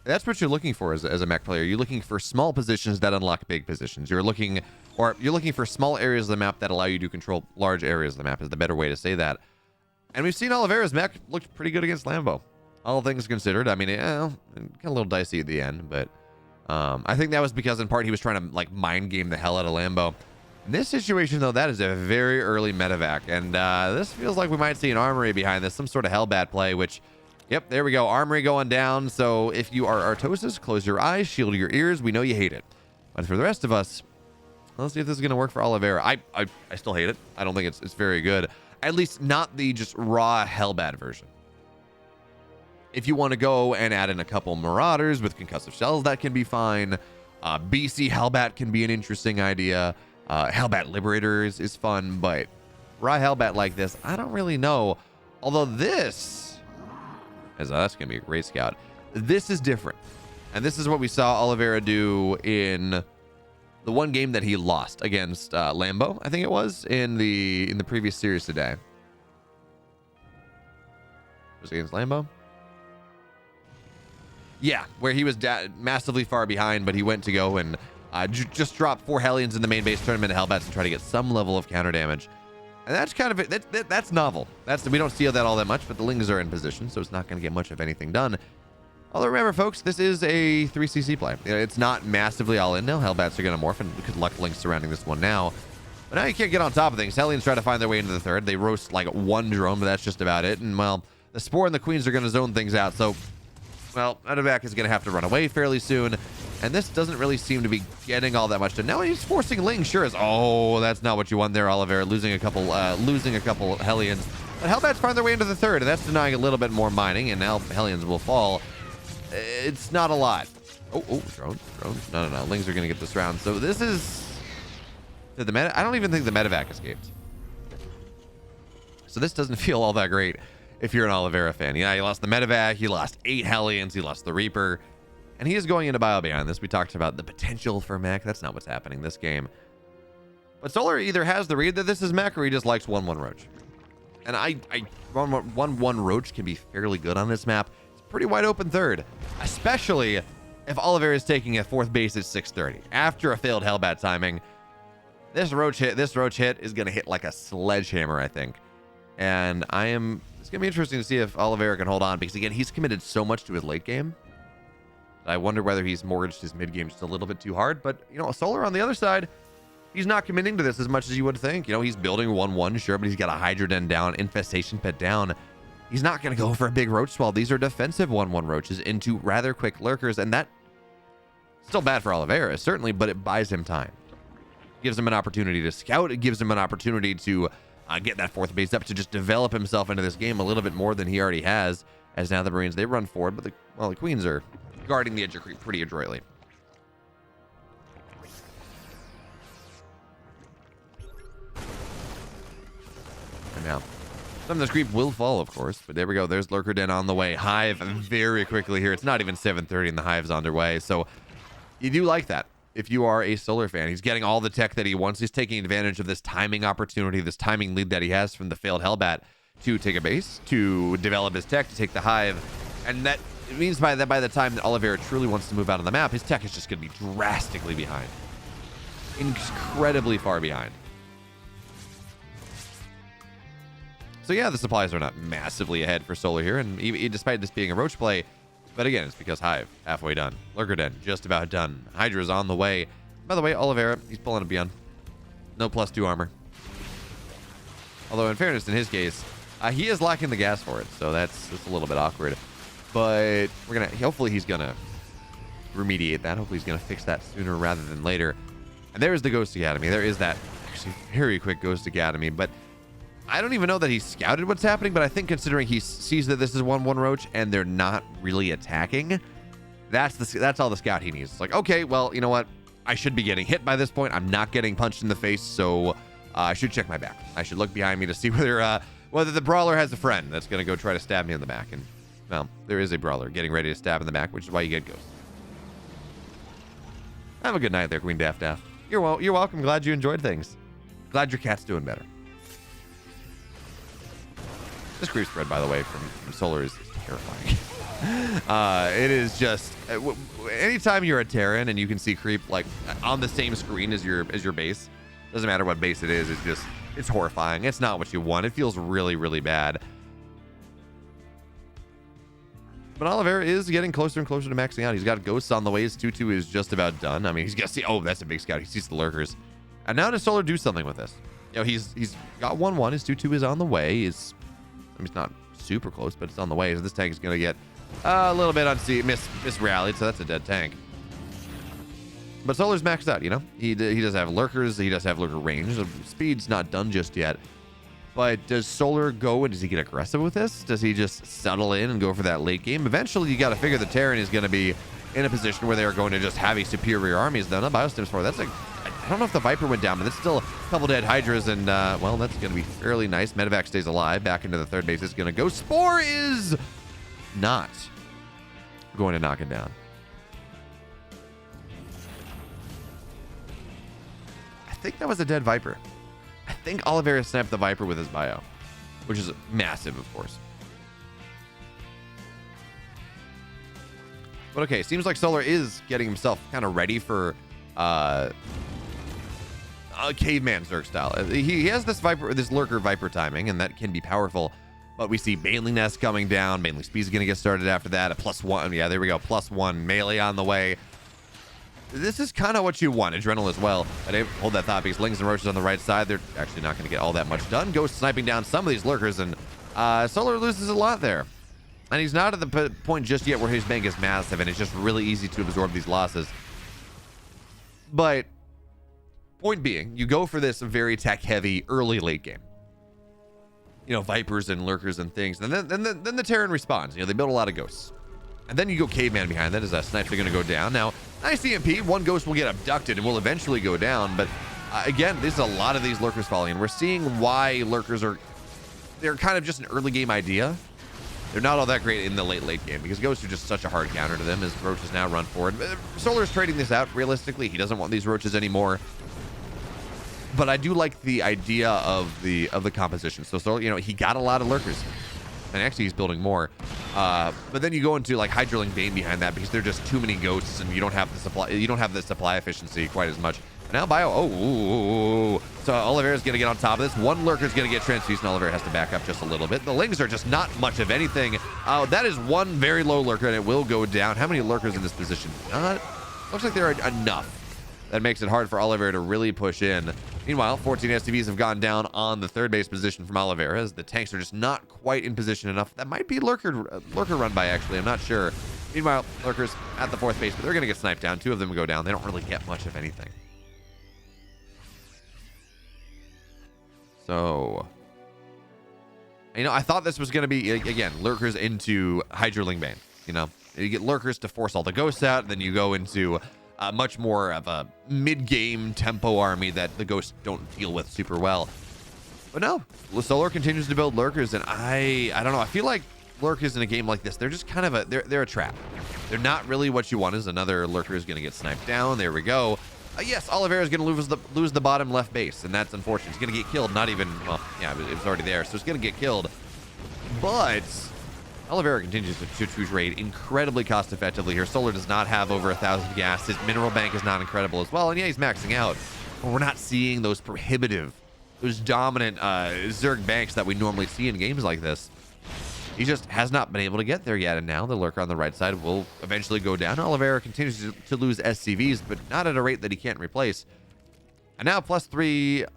that's what you're looking for as a mech player. You're looking for small positions that unlock big positions. You're looking for small areas of the map that allow you to control large areas of the map is the better way to say that. And we've seen Oliveira's mech looked pretty good against Lambo. All things considered. I mean, kind of a little dicey at the end, but I think that was because in part he was trying to like mind game the hell out of Lambo. In this situation, though, that is a very early medevac, and this feels like we might see an armory behind this, some sort of Hellbat play, which, yep, there we go, armory going down. So if you are Artosis, close your eyes, shield your ears. We know you hate it. But for the rest of us, let's see if this is going to work for Oliveira. I still hate it. I don't think it's very good. At least not the just raw Hellbat version. If you want to go and add in a couple Marauders with concussive shells, that can be fine. BC Hellbat can be an interesting idea. Hellbat Liberators is fun, but raw Hellbat like this, I don't really know. Although this, that's going to be a great scout. This is different. And this is what we saw Oliveira do in the one game that he lost against Lambo, I think it was, in the previous series today. Was it against Lambo? Yeah, where he was massively far behind, but he went to go and just drop 4 Hellions in the main base, turn them into Hellbats, and try to get some level of counter damage. And that's kind of it. That's novel. We don't see that all that much, but the Lings are in position, so it's not going to get much of anything done. Although remember, folks, this is a 3CC play. It's not massively all in now. Hellbats are going to morph, and good luck Lings surrounding this one now. But now you can't get on top of things. Hellions try to find their way into the third. They roast like one drone, but that's just about it. And well, the Spore and the Queens are going to zone things out. So well, Medevac is going to have to run away fairly soon. And this doesn't really seem to be getting all that much done. Now he's forcing Ling, sure is. Oh, that's not what you want there, Oliveira. Losing a couple Hellions. But Hellbats find their way into the third, and that's denying a little bit more mining, and now Hellions will fall. It's not a lot. Oh, drone. No. Lings are going to get this round. So this is... I don't even think the Medevac escaped. So this doesn't feel all that great if you're an Oliveira fan. Yeah, he lost the Medevac, he lost 8 Hellions, he lost the Reaper, and he is going into bio behind this. We talked about the potential for mech. That's not what's happening this game. But Solar either has the read that this is mech, or he just likes 1-1 Roach. And 1-1 Roach can be fairly good on this map. It's a pretty wide open third, especially if Oliveira is taking a 4th base at 6:30 after a failed Hellbat timing. This Roach hit is going to hit like a sledgehammer, I think. And it's going to be interesting to see if Oliveira can hold on, because again, he's committed so much to his late game. I wonder whether he's mortgaged his mid game just a little bit too hard. But, Solar on the other side, he's not committing to this as much as you would think. He's building 1-1, sure, but he's got a Hydra Den down, Infestation Pet down. He's not going to go for a big Roach swell. These are defensive 1-1 Roaches into rather quick lurkers, and that still bad for Oliveira, certainly, but it buys him time. Gives him an opportunity to scout. It gives him an opportunity to get that 4th base up, to just develop himself into this game a little bit more than he already has, as now the Marines, they run forward, but the Queens are guarding the edge of creep pretty adroitly. And now, some of this creep will fall, of course, but there we go. There's Lurker Den on the way. Hive very quickly here. It's not even 7:30 and the Hive's underway, so you do like that. If you are a Solar fan, he's getting all the tech that he wants. He's taking advantage of this timing opportunity, this timing lead that he has from the failed Hellbat to take a base, to develop his tech, to take the Hive. And that it means by the time that Oliveira truly wants to move out on the map, his tech is just going to be drastically behind. Incredibly far behind. So yeah, the supplies are not massively ahead for Solar here, and despite this being a Roach play, but again, it's because Hive, halfway done. Lurker Den, just about done. Hydra's on the way. By the way, Oliveira, he's pulling a Beyond. No +2 armor. Although, in fairness, in his case, he is lacking the gas for it, so that's a little bit awkward. But hopefully he's gonna remediate that. Hopefully he's gonna fix that sooner rather than later. And there is the Ghost Academy. There is that actually very quick Ghost Academy, but I don't even know that he scouted what's happening, but I think considering he sees that this is 1-1 Roach and they're not really attacking, that's all the scout he needs. It's like, okay, well, you know what? I should be getting hit by this point. I'm not getting punched in the face, so I should check my back. I should look behind me to see whether the Brawler has a friend that's going to go try to stab me in the back. And, well, there is a Brawler getting ready to stab in the back, which is why you get Ghost. Have a good night there, Queen Daff Daff. You're welcome. Glad you enjoyed things. Glad your cat's doing better. This creep spread, by the way, from Solar is terrifying. It is just anytime you're a Terran and you can see creep like on the same screen as your base, doesn't matter what base it is, it's horrifying. It's not what you want. It feels really, really bad. But Oliveira is getting closer and closer to maxing out. He's got ghosts on the way. His 2-2 is just about done. I mean, he's gonna see. Oh, that's a big scout. He sees the lurkers. And now does Solar do something with this? He's got 1-1. His 2-2 is on the way. He's not super close, but it's on the way. So this tank is going to get a little bit misrallied, so that's a dead tank. But Solar's maxed out, He does have lurkers. He does have lurker range. So speed's not done just yet. But does Solar go and does he get aggressive with this? Does he just settle in and go for that late game? Eventually, you got to figure the Terran is going to be in a position where they're going to just have a superior army. Though no biostims for it. I don't know if the Viper went down, but it's still a couple dead Hydras, and, well, that's going to be fairly nice. Medevac stays alive. Back into the 3rd base. It's going to go. Spore is not going to knock it down. I think that was a dead Viper. I think Oliveira snapped the Viper with his bio, which is massive, of course. But okay, seems like Solar is getting himself kind of ready for a caveman Zerg style. He has this lurker Viper timing, and that can be powerful. But we see Baneling Nest coming down. Baneling Speed's going to get started after that. A +1. Yeah, there we go. +1 melee on the way. This is kind of what you want. Adrenal as well. I didn't hold that thought because Lings and Roaches on the right side. They're actually not going to get all that much done. Ghost sniping down some of these lurkers, and Solar loses a lot there. And he's not at the point just yet where his bank is massive and it's just really easy to absorb these losses. But point being, you go for this very tech heavy early late game. You know, Vipers and Lurkers and things. And then the Terran responds. You know, they build a lot of ghosts. And then you go Caveman behind that as a sniper going to go down. Now, nice EMP. One ghost will get abducted and will eventually go down. But again, there's a lot of these Lurkers falling. And we're seeing why Lurkers are... They're kind of just an early game idea. They're not all that great in the late game because ghosts are just such a hard counter to them as roaches now run forward. Solar's trading this out realistically. He doesn't want these roaches anymore. But I do like the idea of the composition. So Solar, you know, he got a lot of Lurkers. And actually he's building more. But then you go into like Hydroling Bane behind that because there are just too many ghosts and you don't have the supply efficiency quite as much. And now Bio, so Oliveira's gonna get on top of this. One Lurker's gonna get transfused and Oliveira has to back up just a little bit. The Lings are just not much of anything. That is one very low Lurker and it will go down. How many Lurkers in this position? Looks like there are enough. That makes it hard for Oliveira to really push in. Meanwhile, 14 STVs have gone down on the third base position from Oliveira as the tanks are just not quite in position enough. That might be Lurker run by, actually. I'm not sure. Meanwhile, Lurkers at the fourth base, but they're going to get sniped down. Two of them go down. They don't really get much of anything. So, you know, I thought this was going to be, again, Lurkers into Hydroling Bane. You know, you get Lurkers to force all the ghosts out, and then you go into... much more of a mid-game tempo army that the ghosts don't deal with super well. But no, Solar continues to build Lurkers, and I don't know. I feel like Lurkers in a game like this, they're just kind of they're a trap. They're not really what you want. Is another Lurker is going to get sniped down. There we go. Yes, Oliveira is going to lose the bottom left base, and that's unfortunate. He's going to get killed. Not even, well, yeah, it was already there, so it's going to get killed. But Oliveira continues to trade incredibly cost effectively here. Solar does not have over 1,000 gas. His mineral bank is not incredible as well. And yeah, he's maxing out. But we're not seeing those prohibitive, those dominant Zerg banks that we normally see in games like this. He just has not been able to get there yet. And now the Lurker on the right side will eventually go down. Oliveira continues to lose SCVs, but not at a rate that he can't replace. And now +3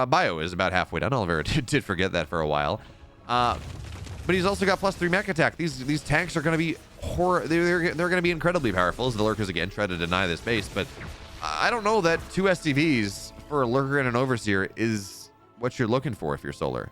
Bio is about halfway done. Oliveira did forget that for a while. But he's also got +3 mech attack. These tanks are going to be they're going to be incredibly powerful as the Lurkers again try to deny this base. But I don't know that 2 SCVs for a Lurker and an Overseer is what you're looking for if you're Solar.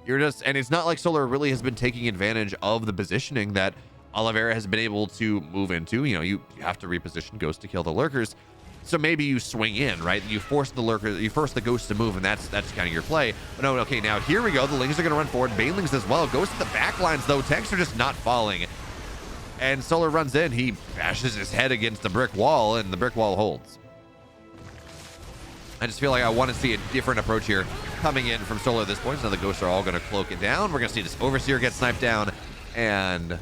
And it's not like Solar really has been taking advantage of the positioning that Oliveira has been able to move into. You know, you have to reposition Ghost to kill the Lurkers. So maybe you swing in, right? You force the Lurker, you force the Ghost to move, and that's kind of your play. But no, okay, now here we go. The Lings are going to run forward. Banelings as well. Ghost at the back lines, though. Tanks are just not falling. And Solar runs in. He bashes his head against the brick wall, and the brick wall holds. I just feel like I want to see a different approach here coming in from Solar at this point. So now the Ghosts are all going to cloak it down. We're going to see this Overseer get sniped down. And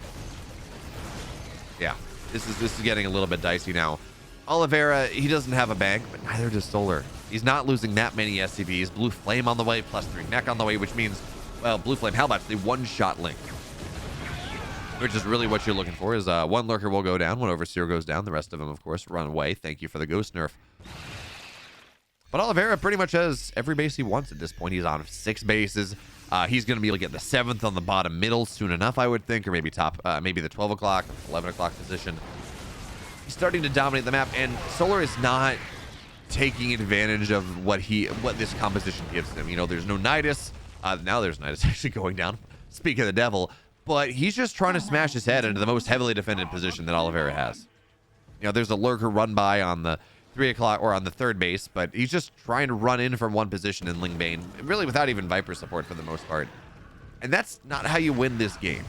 yeah, this is getting a little bit dicey now. Oliveira, he doesn't have a bank, but neither does Solar. He's not losing that many SCVs. Blue Flame on the way, +3 mech on the way, which means, well, Blue Flame, how about the one-shot link? Which is really what you're looking for, is one Lurker will go down, one Overseer goes down. The rest of them, of course, run away. Thank you for the Ghost nerf. But Oliveira pretty much has every base he wants at this point. He's on 6 bases. He's going to be able to get the 7th on the bottom middle soon enough, I would think, or maybe maybe the 12 o'clock, 11 o'clock position. He's starting to dominate the map, and Solar is not taking advantage of what this composition gives him. You know, there's no Nidus. Now there's Nidus actually going down. Speak of the devil. But he's just trying to smash his head into the most heavily defended position that Oliveira has. You know, there's a Lurker run by on the 3 o'clock or on the third base, but he's just trying to run in from one position in Lingbane, really without even Viper support for the most part. And that's not how you win this game.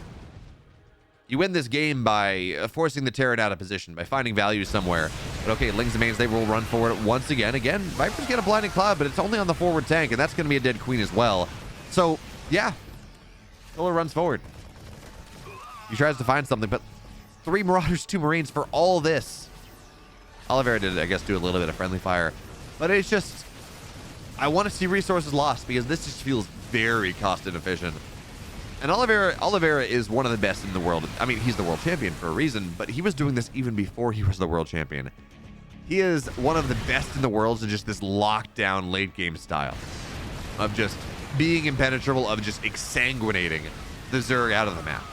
You win this game by forcing the Terran out of position, by finding value somewhere. But okay, Lings and Mains, they will run forward once again. Again, Viper's get a blinding cloud, but it's only on the forward tank, and that's going to be a dead queen as well. So, yeah. Solar runs forward. He tries to find something, but 3 Marauders, 2 Marines for all this. Oliveira did, I guess, do a little bit of friendly fire. But it's just, I want to see resources lost because this just feels very cost inefficient. And Oliveira is one of the best in the world. I mean, he's the world champion for a reason, but he was doing this even before he was the world champion. He is one of the best in the world in just this lockdown late game style of just being impenetrable, of just exsanguinating the Zerg out of the map.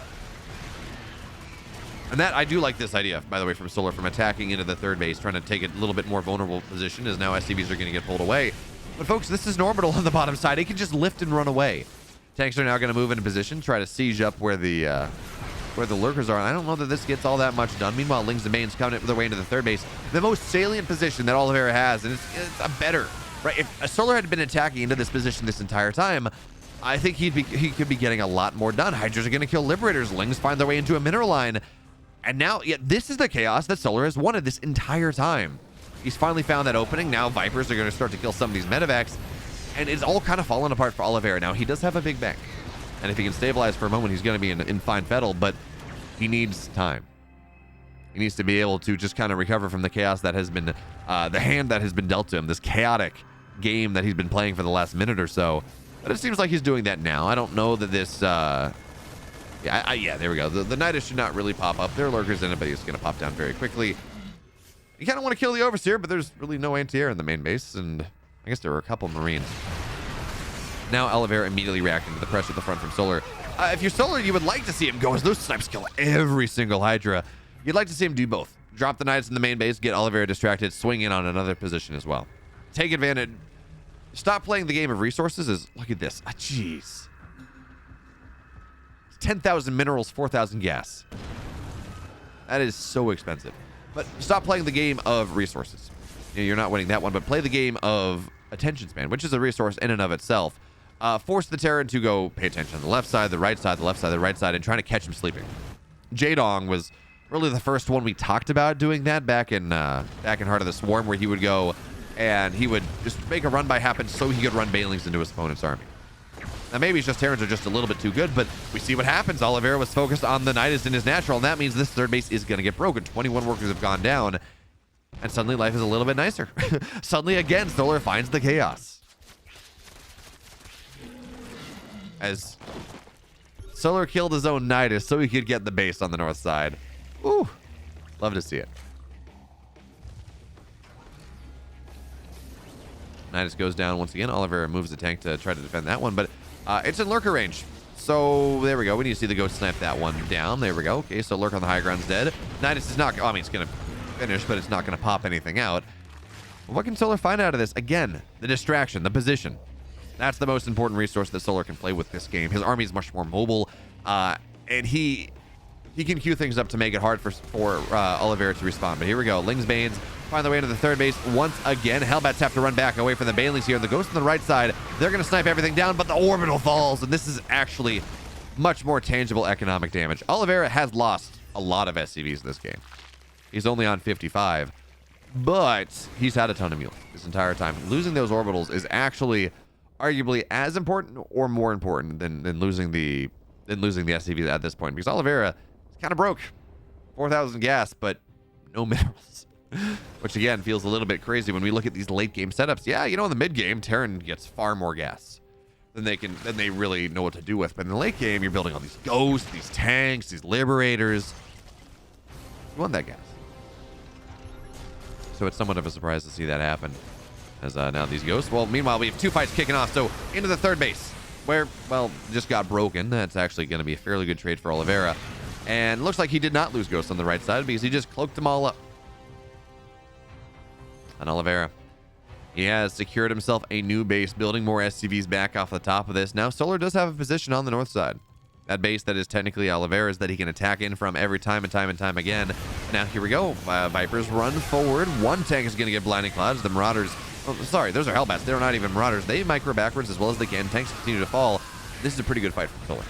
And that, I do like this idea, by the way, from Solar, from attacking into the third base, trying to take a little bit more vulnerable position, as now SCVs are going to get pulled away. But folks, this is an orbital on the bottom side. It can just lift and run away. Tanks are now going to move into position, try to siege up where the lurkers are. And I don't know that this gets all that much done. Meanwhile, Lings and Bane's coming their way into the third base. The most salient position that Oliveira has, and it's a better, right? If a Solar had been attacking into this position this entire time, I think he could be getting a lot more done. Hydras are going to kill Liberators. Lings find their way into a mineral line. And now, yeah, this is the chaos that Solar has wanted this entire time. He's finally found that opening. Now Vipers are going to start to kill some of these medevacs. And it's all kind of falling apart for Oliveira. Now, he does have a big bank. And if he can stabilize for a moment, he's going to be in fine fettle. But he needs time. He needs to be able to just kind of recover from the chaos that has been, the hand that has been dealt to him. This chaotic game that he's been playing for the last minute or so. But it seems like he's doing that now. I don't know that this... Yeah, there we go. The Nidus should not really pop up. There are lurkers in it, but he's going to pop down very quickly. You kind of want to kill the Overseer, but there's really no anti-air in the main base, and I guess there were a couple Marines. Now Oliveira immediately reacting to the pressure at the front from Solar. If you're Solar, you would like to see him go, as those snipes kill every single Hydra. You'd like to see him do both. Drop the Nidus in the main base, get Oliveira distracted, swing in on another position as well. Take advantage. Stop playing the game of resources. Look at this. Jeez. 10,000 minerals, 4,000 gas. That is so expensive. But stop playing the game of resources. You're not winning that one, but play the game of attention span, which is a resource in and of itself. Force the Terran to go pay attention on the left side, the right side, the left side, the right side, and trying to catch him sleeping. Jaedong was really the first one we talked about doing that back in Heart of the Swarm, where he would go and he would just make a run by happen so he could run Banelings into his opponent's army. Now, maybe it's just Terrans are just a little bit too good, but we see what happens. Oliveira was focused on the Nidus in his natural, and that means this third base is going to get broken. 21 workers have gone down, and suddenly life is a little bit nicer. Suddenly, again, Solar finds the chaos. As Solar killed his own Nidus so he could get the base on the north side. Ooh, love to see it. Nidus goes down once again. Oliveira moves the tank to try to defend that one, but it's in lurker range. So there we go. We need to see the ghost snipe that one down. There we go. Okay, so lurk on the high ground's dead. Nidus is not, I mean, it's going to finish, but it's not going to pop anything out. What can Solar find out of this? Again, the distraction, the position. That's the most important resource that Solar can play with this game. His army is much more mobile, and he can queue things up to make it hard for Oliveira to respond. But here we go. Lings Banes find their way into the third base once again. Hellbats have to run back away from the Banelings here. The Ghost on the right side, they're going to snipe everything down, but the orbital falls, and this is actually much more tangible economic damage. Oliveira has lost a lot of SCVs in this game. He's only on 55, but he's had a ton of mules this entire time. Losing those orbitals is actually arguably as important or more important than losing the SCVs at this point, because Oliveira is kind of broke. 4,000 gas, but no minerals. Which again feels a little bit crazy when we look at these late game setups. Yeah, you know, in the mid game, Terran gets far more gas than they really know what to do with. But in the late game, you're building all these ghosts, these tanks, these liberators. You want that gas. So it's somewhat of a surprise to see that happen. As now these ghosts. Well, meanwhile, we have two fights kicking off. So into the third base, where, well, just got broken. That's actually going to be a fairly good trade for Oliveira. And looks like he did not lose ghosts on the right side because he just cloaked them all up. And Oliveira, he has secured himself a new base, building more SCVs back off the top of this. Now, Solar does have a position on the north side. That base that is technically Oliveira's that he can attack in from every time and time and time again. Now, here we go. Vipers run forward. One tank is going to get blinding clouds. The Marauders, oh, sorry, those are Hellbats. They're not even Marauders. They micro backwards as well as they can. Tanks continue to fall. This is a pretty good fight for Solar.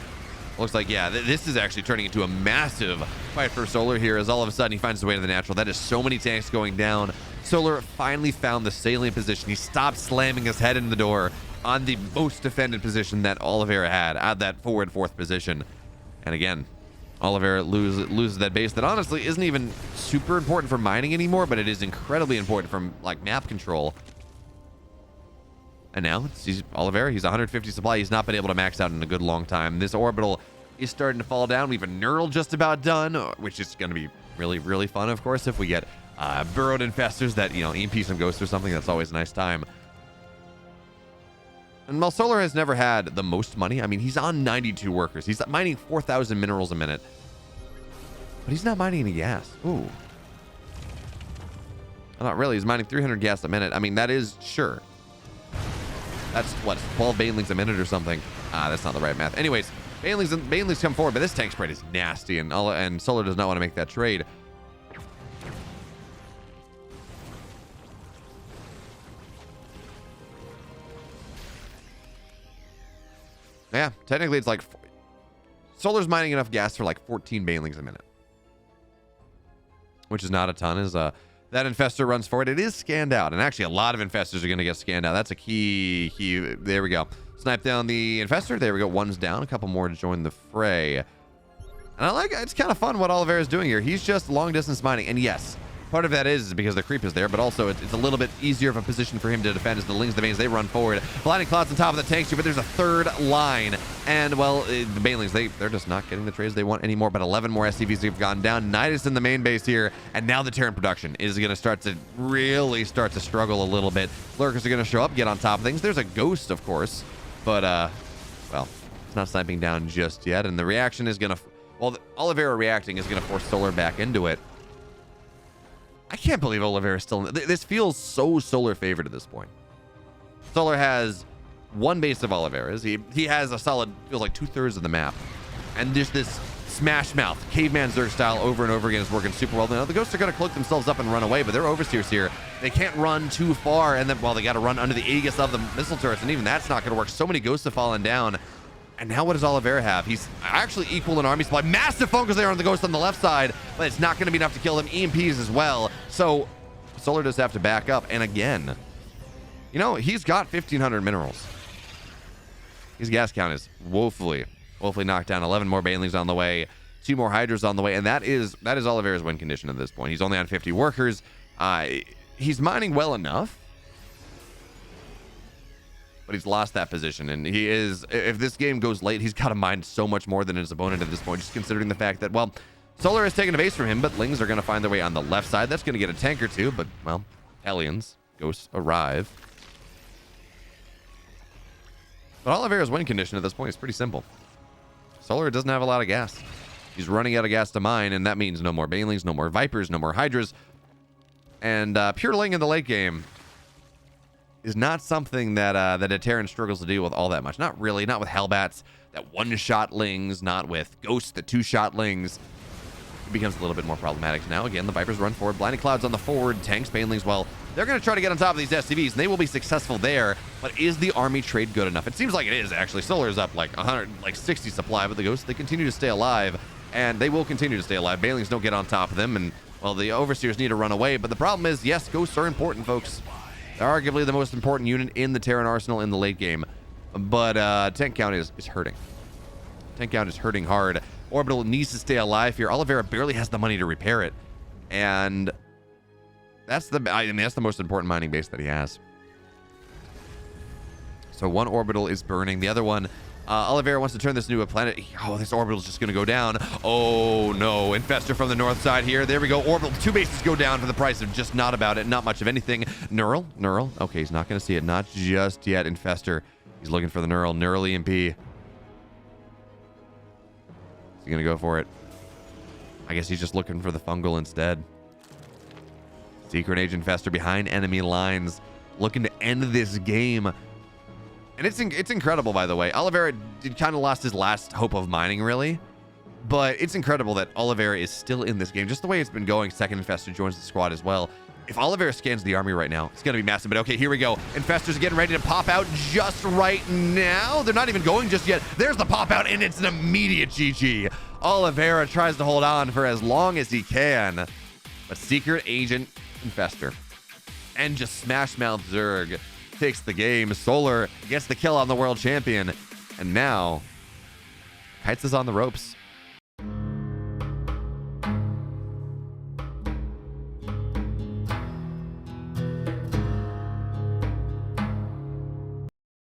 Looks like, yeah, this is actually turning into a massive fight for Solar here, as all of a sudden he finds his way to the natural. That is so many tanks going down. Solar finally found the salient position. He stopped slamming his head in the door on the most defended position that Oliveira had, at that forward fourth position. And again, Oliveira loses that base that honestly isn't even super important for mining anymore, but it is incredibly important from like map control. And now he's Oliveira. He's 150 supply. He's not been able to max out in a good long time. This orbital is starting to fall down. We have a neural just about done, which is going to be really, really fun, of course, if we get burrowed infestors that, you know, EMP some ghosts or something. That's always a nice time. And while Solar has never had the most money, I mean, he's on 92 workers. He's mining 4,000 minerals a minute. But he's not mining any gas. Ooh. Not really. He's mining 300 gas a minute. I mean, that is sure. That's what, 12 banelings a minute or something. That's not the right math. Anyways, banelings come forward, but this tank spread is nasty, and Solar does not want to make that trade. Yeah, technically it's like Solar's mining enough gas for like 14 banelings a minute, which is not a ton. As that infestor runs forward, it is scanned out, and actually a lot of infestors are going to get scanned out. That's a key. There we go. Snipe down the infestor. There we go. One's down. A couple more to join the fray. And I like it. It's kind of fun what Oliveira is doing here. He's just long distance mining, and yes, part of that is because the creep is there, but also it's a little bit easier of a position for him to defend as the Lings, the Veins, they run forward. Blinding Clouds on top of the tanks here, but there's a third line. And, well, the Banelings, they're just not getting the trades they want anymore, but 11 more SCVs have gone down. Nidus in the main base here, and now the Terran production is going to really start to struggle a little bit. Lurkers are going to show up, get on top of things. There's a Ghost, of course, but, well, it's not sniping down just yet, and the reaction is going to... Well, Oliveira reacting is going to force Solar back into it. I can't believe Oliveira is still in this. Feels so Solar favored at this point. Solar has one base of Oliveira's. He has a solid, feels like 2/3 of the map. And just this smash mouth, caveman Zerg style over and over again is working super well. Now the Ghosts are going to cloak themselves up and run away, but they're overseers here. They can't run too far, and then, well, they got to run under the aegis of the missile turrets, and even that's not going to work. So many Ghosts have fallen down. And now what does Oliveira have? He's actually equal in army supply. Massive focus there on the Ghost on the left side, but it's not going to be enough to kill him. EMPs as well. So Solar does have to back up. And again, you know, he's got 1,500 minerals. His gas count is woefully knocked down. 11 more Banelings on the way. 2 more Hydras on the way. And that is Oliveira's win condition at this point. He's only on 50 workers. He's mining well enough, but he's lost that position, and he is, if this game goes late, he's got to mine so much more than his opponent at this point, just considering the fact that, well, Solar has taken a base from him, but Lings are going to find their way on the left side. That's going to get a tank or two, but, well, Hellions, Ghosts arrive. But Oliveira's win condition at this point is pretty simple. Solar doesn't have a lot of gas. He's running out of gas to mine, and that means no more Banelings, no more Vipers, no more Hydras, and Pure Ling in the late game is not something that that a Terran struggles to deal with all that much. Not really. Not with Hellbats that one-shot Lings. Not with Ghosts that two-shot Lings. It becomes a little bit more problematic. Now, again, the Vipers run forward. Blinding Clouds on the forward. Tanks, Banelings, well, they're going to try to get on top of these SCVs, and they will be successful there. But is the army trade good enough? It seems like it is, actually. Solar's up like 160 supply, but the Ghosts, they continue to stay alive, and they will continue to stay alive. Banelings don't get on top of them, and, well, the Overseers need to run away. But the problem is, yes, Ghosts are important, folks. They're arguably the most important unit in the Terran arsenal in the late game. But tank count is hurting. Tank count is hurting hard. Orbital needs to stay alive here. Oliveira barely has the money to repair it. And that's the most important mining base that he has. So one orbital is burning. The other one, Oliveira wants to turn this into a planet. Oh, this orbital is just going to go down. Oh, no. Infestor from the north side here. There we go. Orbital. 2 bases go down for the price of just not about it. Not much of anything. Neural. Okay, he's not going to see it. Not just yet. Infestor. He's looking for the Neural. Neural EMP. Is he going to go for it? I guess he's just looking for the fungal instead. Secret Agent Infestor behind enemy lines. Looking to end this game. And it's incredible, by the way. Oliveira kind of lost his last hope of mining, really. But it's incredible that Oliveira is still in this game. Just the way it's been going, second Infestor joins the squad as well. If Oliveira scans the army right now, it's going to be massive. But okay, here we go. Infestors getting ready to pop out just right now. They're not even going just yet. There's the pop out, and it's an immediate GG. Oliveira tries to hold on for as long as he can. But Secret Agent Infestor and just Smash Mouth Zerg takes the game. Solar gets the kill on the world champion. And now, Kites is on the ropes.